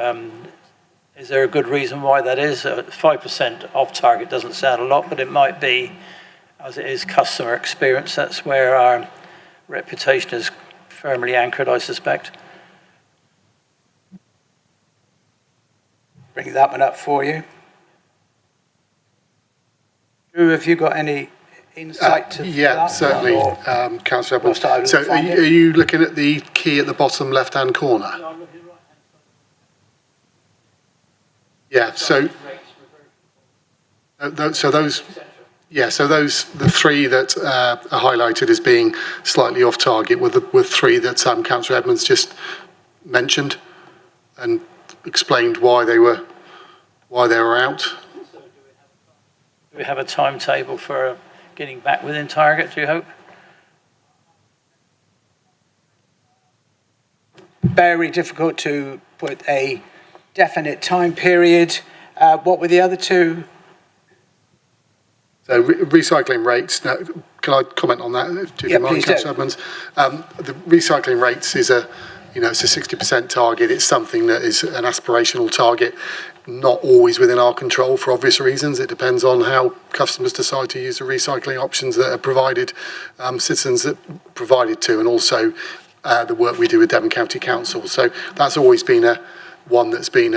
Speaker 4: Is there a good reason why that is? 5% off target doesn't sound a lot, but it might be, as it is customer experience. That's where our reputation is firmly anchored, I suspect.
Speaker 14: Bring that one up for you. Drew, have you got any insight to that?
Speaker 6: Yeah, certainly, Councillor Edmonds. So are you looking at the key at the bottom left-hand corner? Yeah, so the 3 that are highlighted as being slightly off target were 3 that Councillor Edmonds just mentioned and explained why they were out.
Speaker 4: Do we have a timetable for getting back within target, do you hope?
Speaker 14: very difficult to put a definite time period. What were the other two?
Speaker 6: So recycling rates, now, can I comment on that?
Speaker 14: Yeah, please do.
Speaker 6: The recycling rates is it's a 60% target. It's something that is an aspirational target, not always within our control for obvious reasons. It depends on how customers decide to use the recycling options that are provided, citizens that provided to, and also the work we do with Devon County Council. So that's always been one that's been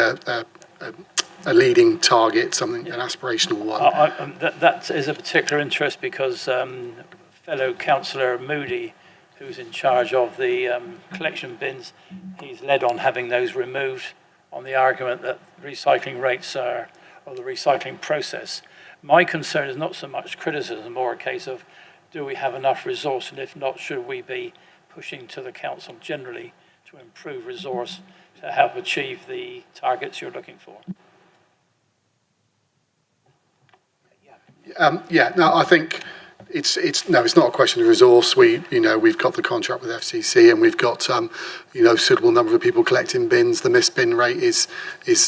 Speaker 6: a leading target, an aspirational one.
Speaker 4: That is a particular interest because fellow councillor Moody, who's in charge of the collection bins, he's led on having those removed on the argument that recycling rates or the recycling process. My concern is not so much criticism, more a case of do we have enough resource, and if not, should we be pushing to the council generally to improve resource to help achieve the targets you're looking for?
Speaker 6: I think it's not a question of resource. We've got the contract with FCC, and we've got suitable number of people collecting bins. The missed bin rate is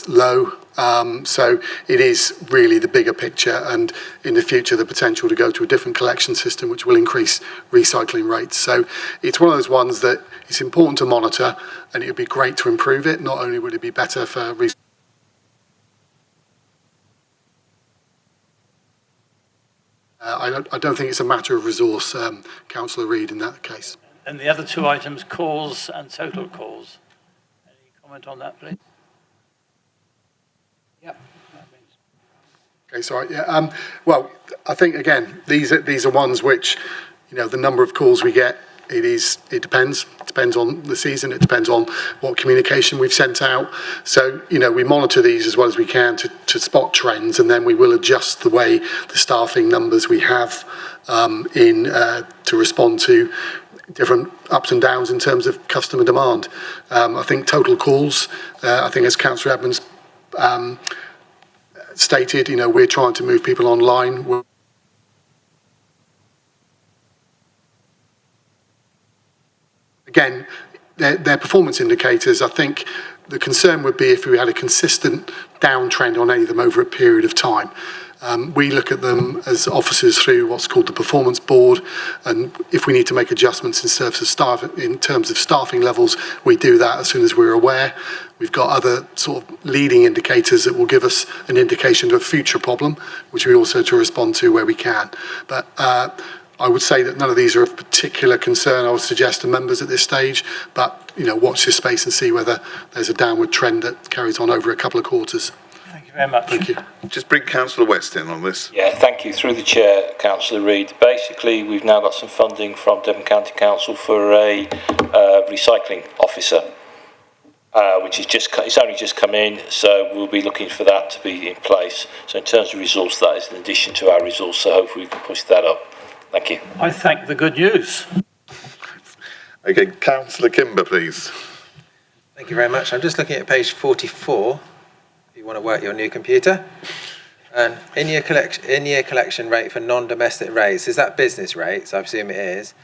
Speaker 6: low, so it is really the bigger picture, and in the future the potential to go to a different collection system which will increase recycling rates. So it's one of those ones that it's important to monitor, and it would be great to improve it. Not only would it be better for I don't think it's a matter of resource, Councillor Reid, in that case.
Speaker 4: And the other two items, calls and total calls. Any comment on that, please?
Speaker 14: Yep.
Speaker 6: Okay, sorry. Yeah. Well, I think again, these are ones which, the number of calls we get. It depends. It depends on the season. It depends on what communication we've sent out. So, we monitor these as well as we can to spot trends, and then we will adjust the way the staffing numbers we have to respond to different ups and downs in terms of customer demand. I think total calls, I think as Councillor Edmonds stated, we're trying to move people online. Again, they're performance indicators. I think the concern would be if we had a consistent downtrend on any of them over a period of time. We look at them as officers through what's called the performance board, and if we need to make adjustments in terms of staffing levels, we do that as soon as we're aware. We've got other sort of leading indicators that will give us an indication of a future problem, which we also to respond to where we can. But I would say that none of these are of particular concern, I would suggest, to members at this stage, but, watch this space and see whether there's a downward trend that carries on over a couple of quarters.
Speaker 4: Thank you very much.
Speaker 6: Thank you.
Speaker 1: Just bring Councillor West in on this.
Speaker 5: Yeah, thank you. Through the Chair, Councillor Reid. Basically, we've now got some funding from Devon County Council for a recycling officer, which is it's only just come in, so we'll be looking for that to be in place. So in terms of resource, that is in addition to our resource, so hopefully we can push that up. Thank you.
Speaker 4: I thank the good news.
Speaker 1: Okay, Councillor Kimber, please.
Speaker 3: Thank you very much. I'm just looking at page 44, if you want to work your new computer. And in-year collection rate for non-domestic rates, is that business rates? I presume it is.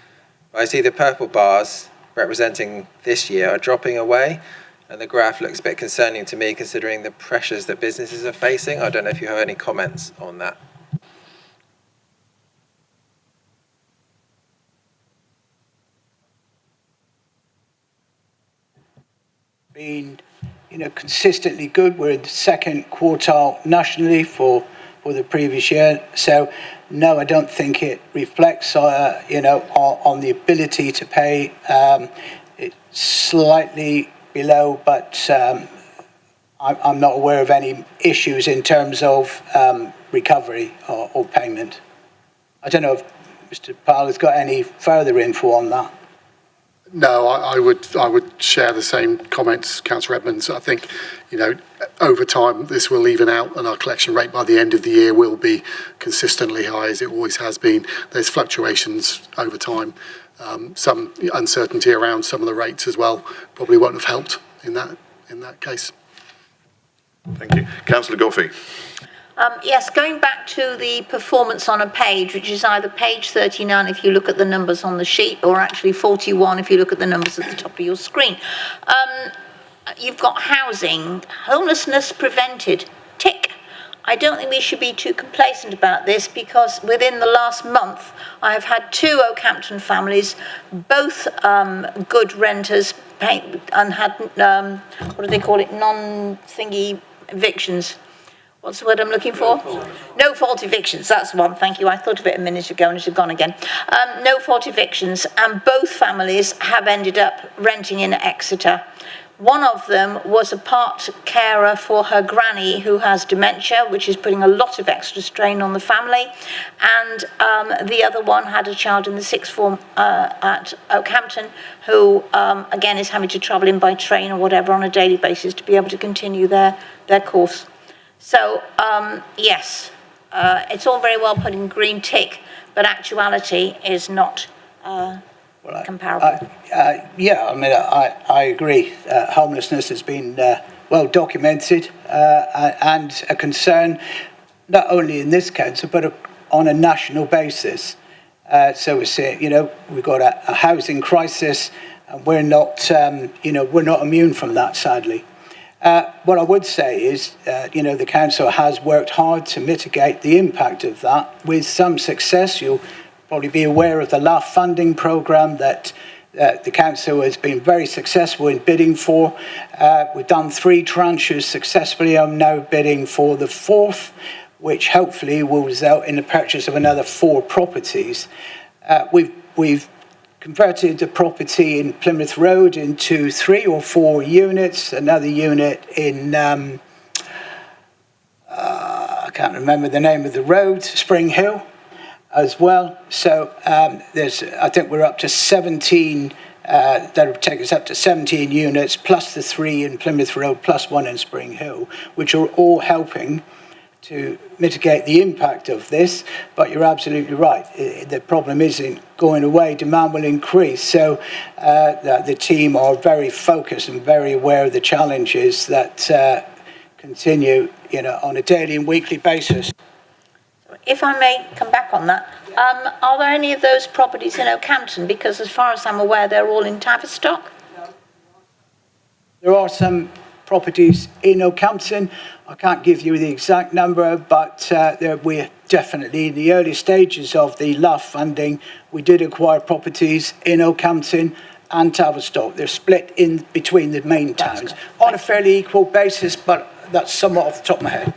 Speaker 3: I see the purple bars representing this year are dropping away, and the graph looks a bit concerning to me considering the pressures that businesses are facing. I don't know if you have any comments on that.
Speaker 14: Been, consistently good. We're in the second quartile nationally for the previous year. So, no, I don't think it reflects, on the ability to pay. It's slightly below, but I'm not aware of any issues in terms of recovery or payment. I don't know if Mr. Powell has got any further info on that.
Speaker 6: No, I would share the same comments, Councillor Edmonds. I think, over time this will even out, and our collection rate by the end of the year will be consistently high as it always has been. There's fluctuations over time. Some uncertainty around some of the rates as well probably won't have helped in that case.
Speaker 1: Thank you. Councillor Goffey.
Speaker 12: Yes, going back to the performance on a page, which is either page 39 if you look at the numbers on the sheet, or actually 41 if you look at the numbers at the top of your screen. You've got housing, homelessness prevented, tick. I don't think we should be too complacent about this, because within the last month I have had 2 Oakhampton families, both good renters, and had, what do they call it, non-thingy evictions. What's the word I'm looking for? No fault evictions, that's one, thank you. I thought of it a minute ago and it had gone again. No fault evictions, and both families have ended up renting in Exeter. One of them was a part carer for her granny who has dementia, which is putting a lot of extra strain on the family. And the other one had a child in the 6th form at Oakhampton who, again, is having to travel in by train or whatever on a daily basis to be able to continue their course. So, yes, it's all very well putting green tick, but actuality is not comparable.
Speaker 14: Yeah, I mean, I agree. Homelessness has been well documented and a concern, not only in this council, but on a national basis. So we're saying, we've got a housing crisis, and we're not immune from that, sadly. What I would say is, the council has worked hard to mitigate the impact of that with some success. You'll probably be aware of the LAF funding programme that the council has been very successful in bidding for. We've done 3 tranches successfully. I'm now bidding for the 4th, which hopefully will result in the purchase of another 4 properties. We've converted the property in Plymouth Road into 3 or 4 units, another unit in, I can't remember the name of the road, Spring Hill as well. So I think we're up to 17, that'll take us up to 17 units, plus the 3 in Plymouth Road, plus 1 in Spring Hill, which are all helping to mitigate the impact of this. But you're absolutely right. The problem isn't going away. Demand will increase. So the team are very focused and very aware of the challenges that continue, on a daily and weekly basis.
Speaker 12: If I may come back on that, are there any of those properties in Oakhampton? Because as far as I'm aware, they're all in Tavistock.
Speaker 14: There are some properties in Oakhampton. I can't give you the exact number, but we're definitely in the early stages of the LAF funding. We did acquire properties in Oakhampton and Tavistock. They're split in between the main towns on a fairly equal basis, but that's somewhat off the top of my head.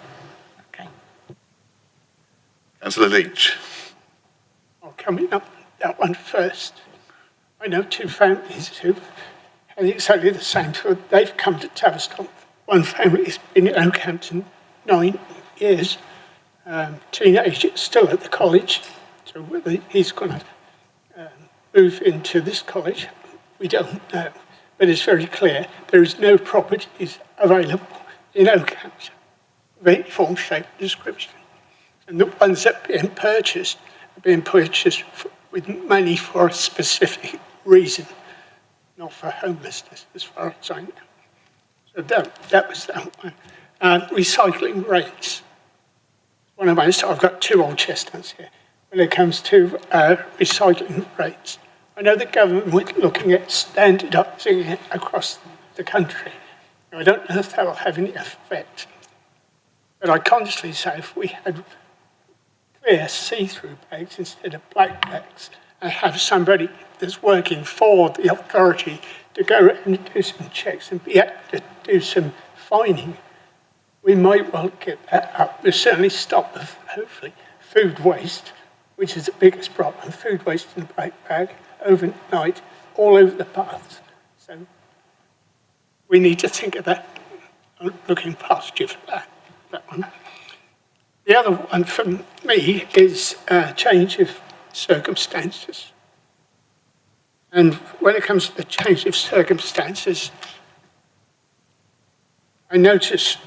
Speaker 12: Okay.
Speaker 1: Councillor Leach.
Speaker 10: Coming up that one first. I know 2 families who had exactly the same. So they've come to Tavistock. One family has been in Oakhampton 9 years. Teenager still at the college. So whether he's going to move into this college, we don't know. But it's very clear there is no properties available in Oakhampton of any form, shape, description. And the ones that are being purchased with money for a specific reason, not for homelessness, as far as I know. So that was that one. Recycling rates. One of most, I've got 2 old chestnuts here. When it comes to recycling rates, I know the government was looking at standardising it across the country. Now, I don't know if that will have any effect, but I consciously say if we had clear see-through bags instead of black bags, and have somebody that's working for the authority to go and do some checks and be able to do some fining, we might well get that up. We'll certainly stop, hopefully, food waste, which is the biggest problem. Food waste in a black bag, overnight, all over the paths. So we need to think of that. I'm looking past you for that one. The other one for me is change of circumstances. And when it comes to the change of circumstances, I notice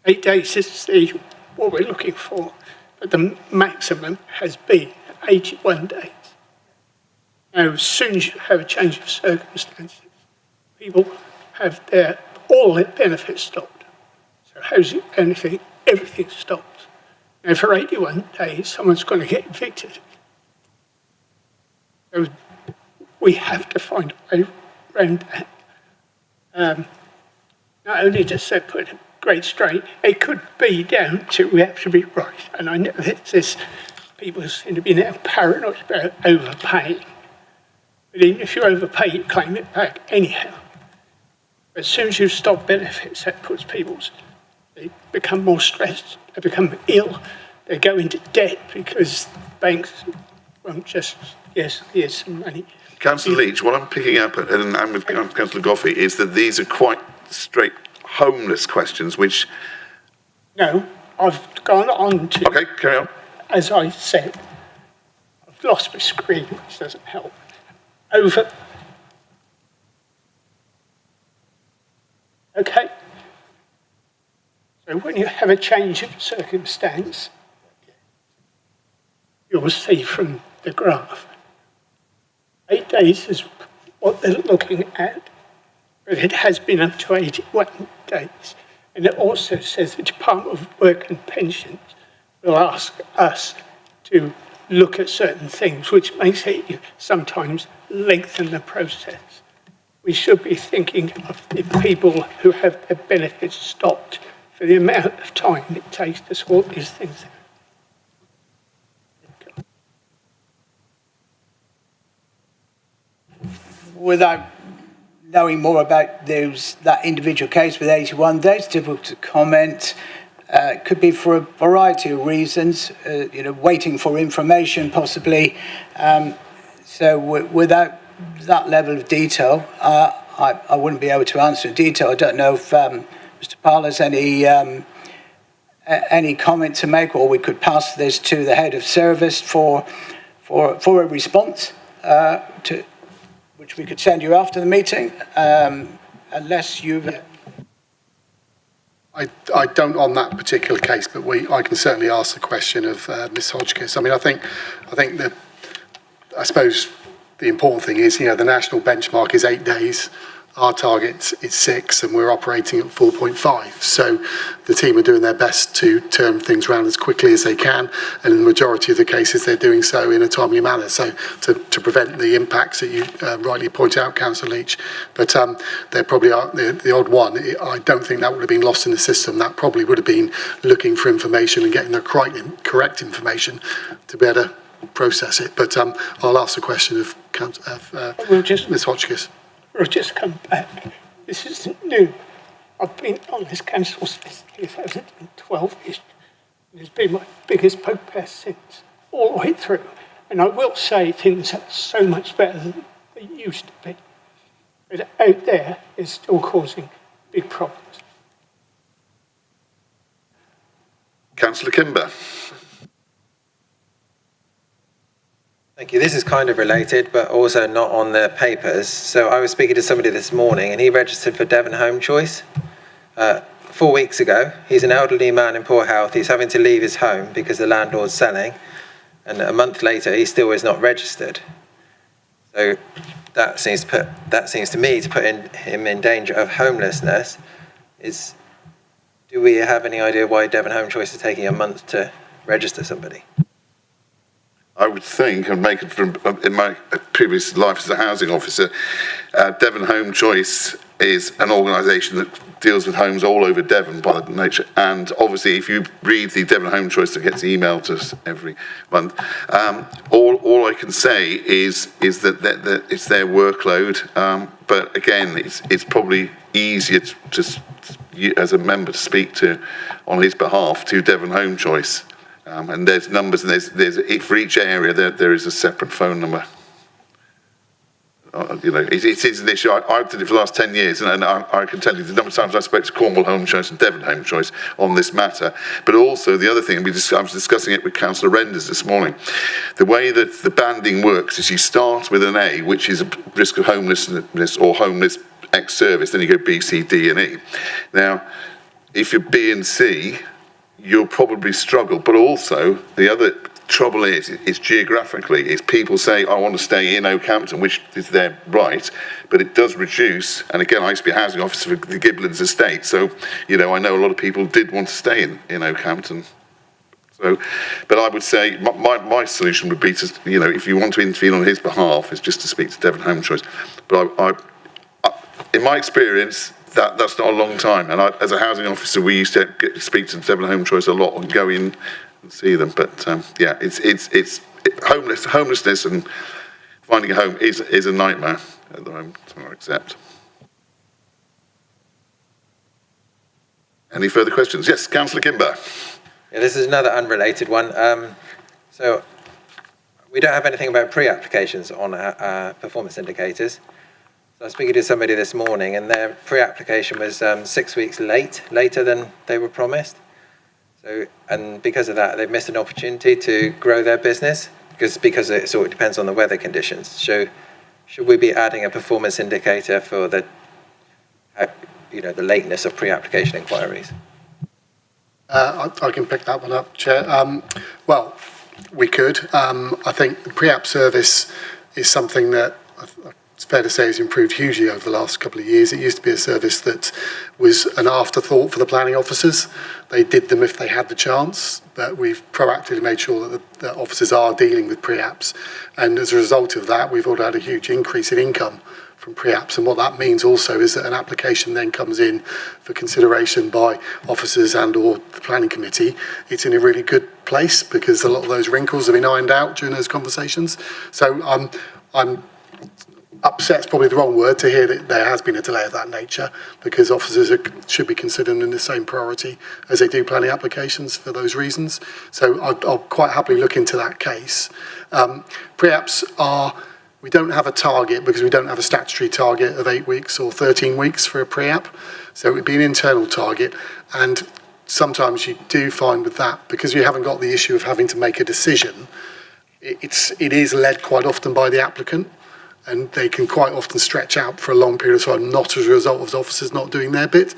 Speaker 10: 8 days is what we're looking for, but the maximum has been 81 days. Now, as soon as you have a change of circumstances, people have all their benefits stopped. So how's anything everything stops. And for 81 days, someone's going to get evicted. So we have to find a way around that. Not only does that put a great strain, it could be down to we have to be right. And I know that people seem to be now paranoid about overpaying. But even if you overpay, you claim it back anyhow. As soon as you stop benefits, that puts they become more stressed, they become ill, they go into debt because banks won't just, yes, here's some money.
Speaker 1: Councillor Leach, what I'm picking up, and with Councillor Goffey, is that these are quite straight homeless questions, which...
Speaker 10: No, I've gone on to...
Speaker 1: Okay, carry on.
Speaker 10: As I said, I've lost my screen, which doesn't help. Okay. So when you have a change of circumstance, you'll see from the graph, 8 days is what they're looking at, but it has been up to 81 days. And it also says the Department of Work and Pensions will ask us to look at certain things, which makes it sometimes lengthen the process. We should be thinking of the people who have their benefits stopped for the amount of time it takes to sort these things out.
Speaker 14: Without knowing more about that individual case with 81 days, difficult to comment. Could be for a variety of reasons, waiting for information possibly. So without that level of detail, I wouldn't be able to answer in detail. I don't know if Mr. Parle has any comment to make, or we could pass this to the head of service for a response, which we could send you after the meeting, unless you've...
Speaker 6: I don't on that particular case, but I can certainly ask the question of Ms. Hodgkiss. I mean, I suppose the important thing is, the national benchmark is 8 days. Our target is 6, and we're operating at 4.5. So the team are doing their best to turn things around as quickly as they can, and in the majority of the cases, they're doing so in a timely manner. So to prevent the impacts that you rightly point out, Councillor Leach. But there probably are the odd one. I don't think that would have been lost in the system. That probably would have been looking for information and getting the correct information to be able to process it. But I'll ask the question of Ms. Hodgkiss.
Speaker 10: We'll just come back. This isn't new. I've been on this council since 2012-ish. It's been my biggest bugbear since, all the way through. And I will say things are so much better than they used to be. But out there, it's still causing big problems.
Speaker 1: Councillor Kimber.
Speaker 3: Thank you. This is kind of related, but also not on the papers. So I was speaking to somebody this morning, and he registered for Devon Home Choice 4 weeks ago. He's an elderly man in poor health. He's having to leave his home because the landlord's selling, and a month later, he still is not registered. So that seems to me to put him in danger of homelessness. Do we have any idea why Devon Home Choice is taking a month to register somebody?
Speaker 1: I would think, and make it from in my previous life as a housing officer, Devon Home Choice is an organisation that deals with homes all over Devon by the nature. And obviously, if you read the Devon Home Choice that gets emailed to us every month, all I can say is that it's their workload. But again, it's probably easier to as a member to speak to on his behalf to Devon Home Choice. And there's numbers, and there's for each area there is a separate phone number. It is an issue. I've did it for the last 10 years, and I can tell you the number of times I spoke to Cornwall Home Choice and Devon Home Choice on this matter. But also the other thing, I was discussing it with Councillor Renders this morning. The way that the banding works is you start with an A, which is a risk of homelessness or homeless ex-service, then you go B, C, D, and E. Now, if you're B and C, you'll probably struggle, but also the other trouble is geographically, is people say, I want to stay in Oakhampton, which is their right, but it does reduce, and again, I used to be a housing officer for the Gibblands estate, so, I know a lot of people did want to stay in Oakhampton. So, but I would say my solution would be to, if you want to intervene on his behalf, is just to speak to Devon Home Choice. But I in my experience, that's not a long time, and as a housing officer, we used to speak to Devon Home Choice a lot and go in and see them. But it's homelessness and finding a home is a nightmare at the moment. I accept. Any further questions? Yes, Councillor Kimber.
Speaker 3: Yeah, this is another unrelated one. So we don't have anything about pre-applications on our performance indicators. So I was speaking to somebody this morning, and their pre-application was 6 weeks later than they were promised. So, and because of that, they've missed an opportunity to grow their business because it sort of depends on the weather conditions. So, should we be adding a performance indicator for the lateness of pre-application inquiries?
Speaker 6: I can pick that one up, Chair. Well, we could. I think the pre-app service is something that it's fair to say has improved hugely over the last couple of years. It used to be a service that was an afterthought for the planning officers. They did them if they had the chance, but we've proactively made sure that the officers are dealing with pre-apps. And as a result of that, we've also had a huge increase in income from pre-apps, and what that means also is that an application then comes in for consideration by officers and or the planning committee. It's in a really good place because a lot of those wrinkles have been ironed out during those conversations. So I'm upset's probably the wrong word to hear that there has been a delay of that nature, because officers should be considered in the same priority as they do planning applications for those reasons. So I'll quite happily look into that case. Pre-apps we don't have a target because we don't have a statutory target of 8 weeks or 13 weeks for a pre-app. So it would be an internal target. And sometimes you do find with that, because you haven't got the issue of having to make a decision, it is led quite often by the applicant, and they can quite often stretch out for a long period of time, not as a result of officers not doing their bit.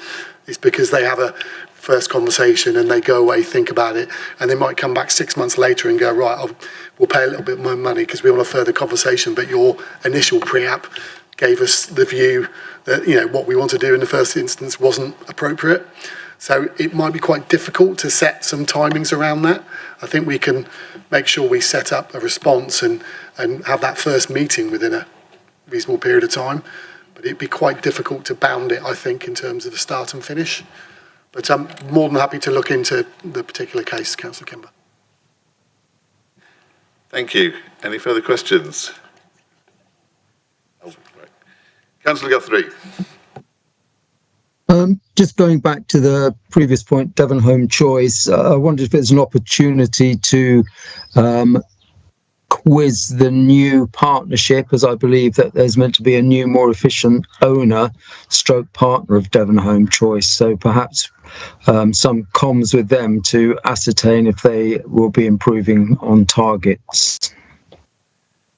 Speaker 6: It's because they have a first conversation and they go away, think about it, and they might come back 6 months later and go, right, we'll pay a little bit more money because we want a further conversation, but your initial pre-app gave us the view that, what we want to do in the first instance wasn't appropriate. So it might be quite difficult to set some timings around that. I think we can make sure we set up a response and have that first meeting within a reasonable period of time. But it'd be quite difficult to bound it, I think, in terms of the start and finish. But I'm more than happy to look into the particular case, Councillor Kimber.
Speaker 1: Thank you. Any further questions? Oh, right. Councillor Guthrie.
Speaker 9: Just going back to the previous point, Devon Home Choice, I wondered if there's an opportunity to quiz the new partnership, as I believe that there's meant to be a new, more efficient owner stroke partner of Devon Home Choice. So perhaps some comms with them to ascertain if they will be improving on targets.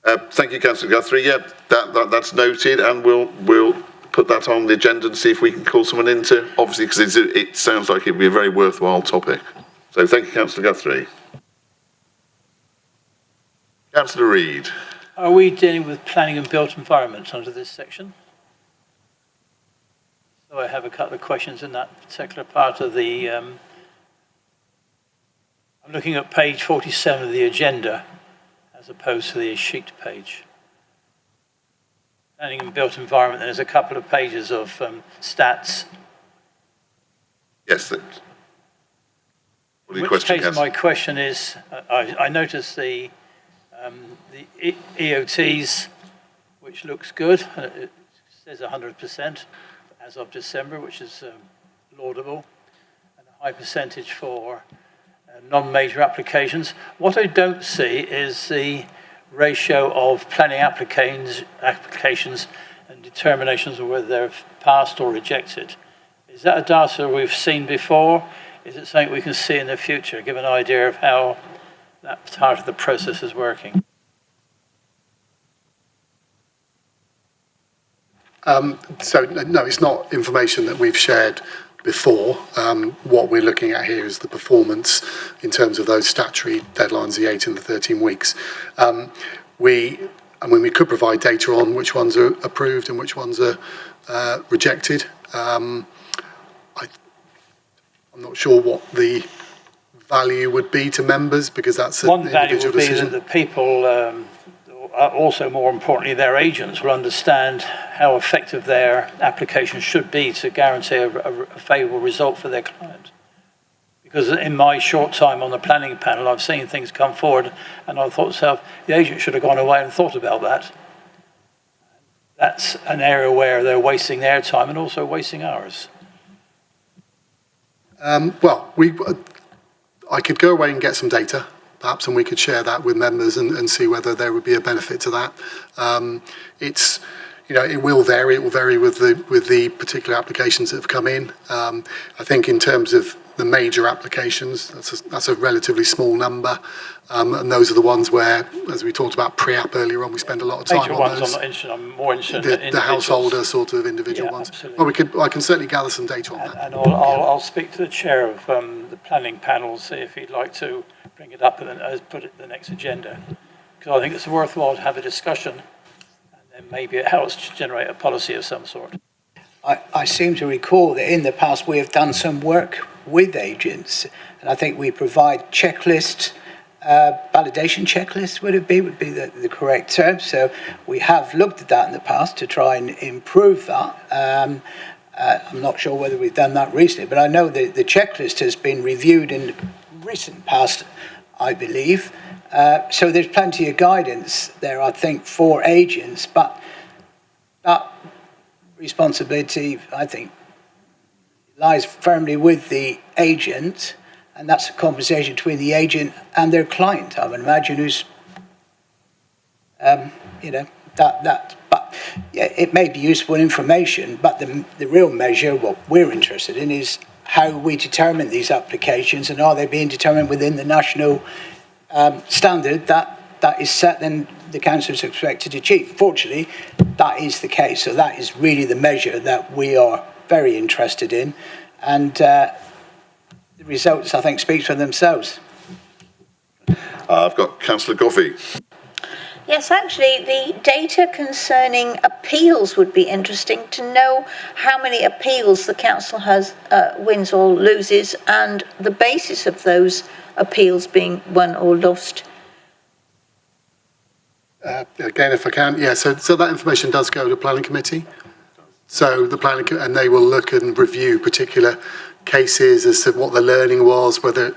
Speaker 1: Thank you, Councillor Guthrie. Yeah, that's noted, and we'll put that on the agenda and see if we can call someone in to, obviously, because it sounds like it'd be a very worthwhile topic. So thank you, Councillor Guthrie. Councillor Reid.
Speaker 4: Are we dealing with planning and built environment under this section? So I have a couple of questions in that particular part of the, I'm looking at page 47 of the agenda as opposed to the sheet page. Planning and built environment, there's a couple of pages of stats.
Speaker 1: Yes. What are your
Speaker 4: In which
Speaker 1: questions,
Speaker 4: case, my question is, I noticed the EOTs, which looks good. It says 100% as of December, which is laudable, and a high percentage for non-major applications. What I don't see is the ratio of planning applications and determinations of whether they're passed or rejected. Is that a data we've seen before? Is it something we can see in the future, give an idea of how that part of the process is working?
Speaker 6: So no, it's not information that we've shared before. What we're looking at here is the performance in terms of those statutory deadlines, the 8 and the 13 weeks. We could provide data on which ones are approved and which ones are rejected. I'm not sure what the value would be to members, because that's an individual decision.
Speaker 4: One value would be that the people, also more importantly their agents, will understand how effective their application should be to guarantee a favourable result for their client. Because in my short time on the planning panel, I've seen things come forward and I thought to myself, the agent should have gone away and thought about that. That's an area where they're wasting their time and also wasting ours.
Speaker 6: I could go away and get some data, perhaps, and we could share that with members and see whether there would be a benefit to that. It will vary. It will vary with the particular applications that have come in. I think in terms of the major applications, that's a relatively small number, and those are the ones where, as we talked about pre-app earlier on, we spend a lot of time
Speaker 4: major
Speaker 6: on
Speaker 4: ones.
Speaker 6: those.
Speaker 4: I'm more interested in
Speaker 6: the householder sort of individual ones.
Speaker 4: Absolutely.
Speaker 6: Well, I can certainly gather some data on that.
Speaker 4: And I'll speak to the chair of the planning panel, see if he'd like to bring it up and then put it in the next agenda, because I think it's worthwhile to have a discussion, and then maybe it helps to generate a policy of some sort.
Speaker 14: I seem to recall that in the past we have done some work with agents, and I think we provide checklists, validation checklists would be the correct term. So we have looked at that in the past to try and improve that. I'm not sure whether we've done that recently, but I know that the checklist has been reviewed in the recent past, I believe. So there's plenty of guidance there, I think, for agents, but that responsibility, I think, lies firmly with the agent, and that's a conversation between the agent and their client, I would imagine, who's, but yeah, it may be useful information, but the real measure, what we're interested in, is how we determine these applications, and are they being determined within the national standard that is set and the council is expected to achieve. Fortunately, that is the case. So that is really the measure that we are very interested in. And the results, I think, speak for themselves.
Speaker 1: I've got Councillor Goffey.
Speaker 12: Yes, actually, the data concerning appeals would be interesting to know how many appeals the council has wins or loses, and the basis of those appeals being won or lost.
Speaker 6: Again, if I can, yeah. So that information does go to the planning committee. So the planning, and they will look and review particular cases as to what the learning was, whether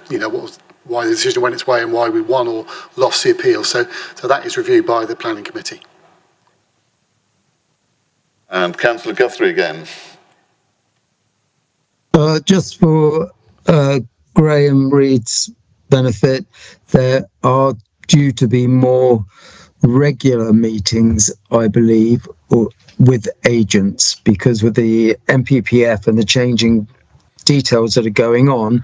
Speaker 6: why the decision went its way and why we won or lost the appeal. So that is reviewed by the planning committee.
Speaker 1: And Councillor Guthrie again.
Speaker 9: Just for Graham Reed's benefit, there are due to be more regular meetings, I believe, with agents, because with the MPPF and the changing details that are going on,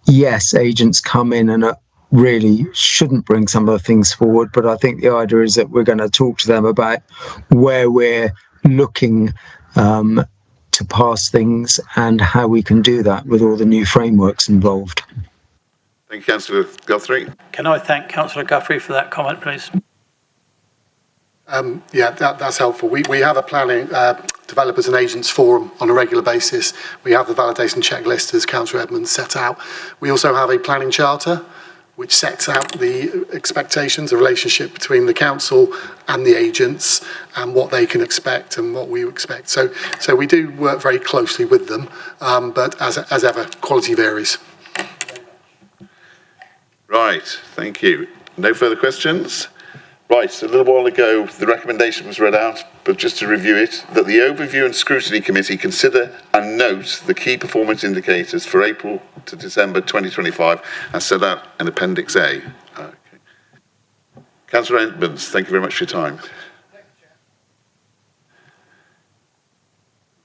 Speaker 9: yes, agents come in and really shouldn't bring some of the things forward, but I think the idea is that we're going to talk to them about where we're looking to pass things and how we can do that with all the new frameworks involved.
Speaker 1: Thank you, Councillor Guthrie.
Speaker 4: Can I thank Councillor Guthrie for that comment, please?
Speaker 6: Yeah, that's helpful. We have a planning developers and agents forum on a regular basis. We have the validation checklist, as Councillor Edmonds set out. We also have a planning charter, which sets out the expectations, the relationship between the council and the agents, and what they can expect and what we expect. So we do work very closely with them, but as ever, quality varies.
Speaker 1: Right, thank you. No further questions? Right, so a little while ago, the recommendation was read out, but just to review it, that the Overview and Scrutiny Committee consider and note the key performance indicators for April to December 2025 and set out in Appendix A. Okay. Councillor Edmonds, thank you very much for your time.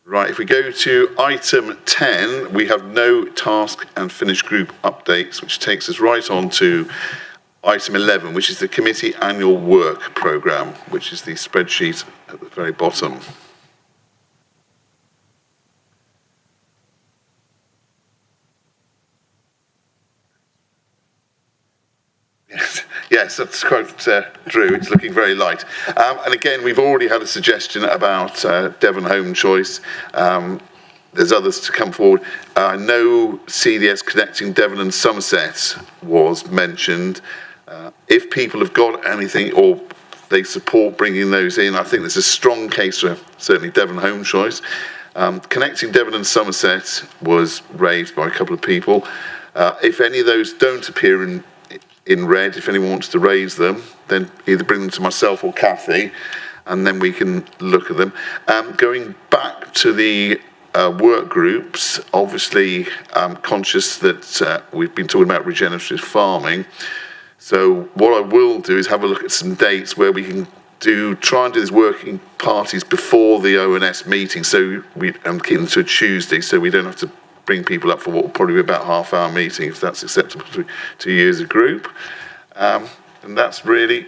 Speaker 1: Right, if we go to item 10, we have no task and finish group updates, which takes us right on to item 11, which is the committee annual work programme, which is the spreadsheet at the very bottom. Yes, that's quite true. It's looking very light. And again, we've already had a suggestion about Devon Home Choice. There's others to come forward. I know CDS connecting Devon and Somerset was mentioned. If people have got anything or they support bringing those in, I think there's a strong case for certainly Devon Home Choice. Connecting Devon and Somerset was raised by a couple of people. If any of those don't appear in red, if anyone wants to raise them, then either bring them to myself or Kathy, and then we can look at them. Going back to the work groups, obviously I'm conscious that we've been talking about regenerative farming. So what I will do is have a look at some dates where we can try and do these working parties before the ONS meeting. So I'm keeping them to a Tuesday, so we don't have to bring people up for what will probably be about a half-hour meeting, if that's acceptable to you as a group. And that's really,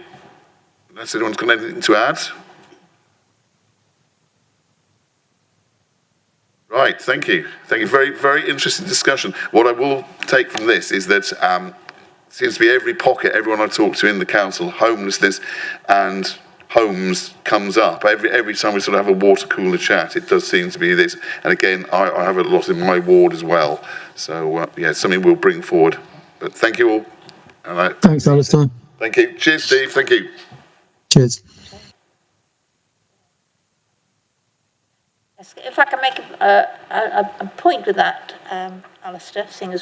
Speaker 1: unless anyone's got anything to add. Right, thank you. Thank you. Very, very interesting discussion. What I will take from this is that seems to be every pocket, everyone I talk to in the council, homelessness and homes comes up. Every time we sort of have a water cooler chat, it does seem to be this. And again, I have a lot in my ward as well. So, yeah, something we'll bring forward. But thank you all. And
Speaker 9: Thanks, Alistair.
Speaker 1: Thank you. Cheers, Steve. Thank you.
Speaker 9: Cheers.
Speaker 12: If I can make a point with that, Alistair, seeing as we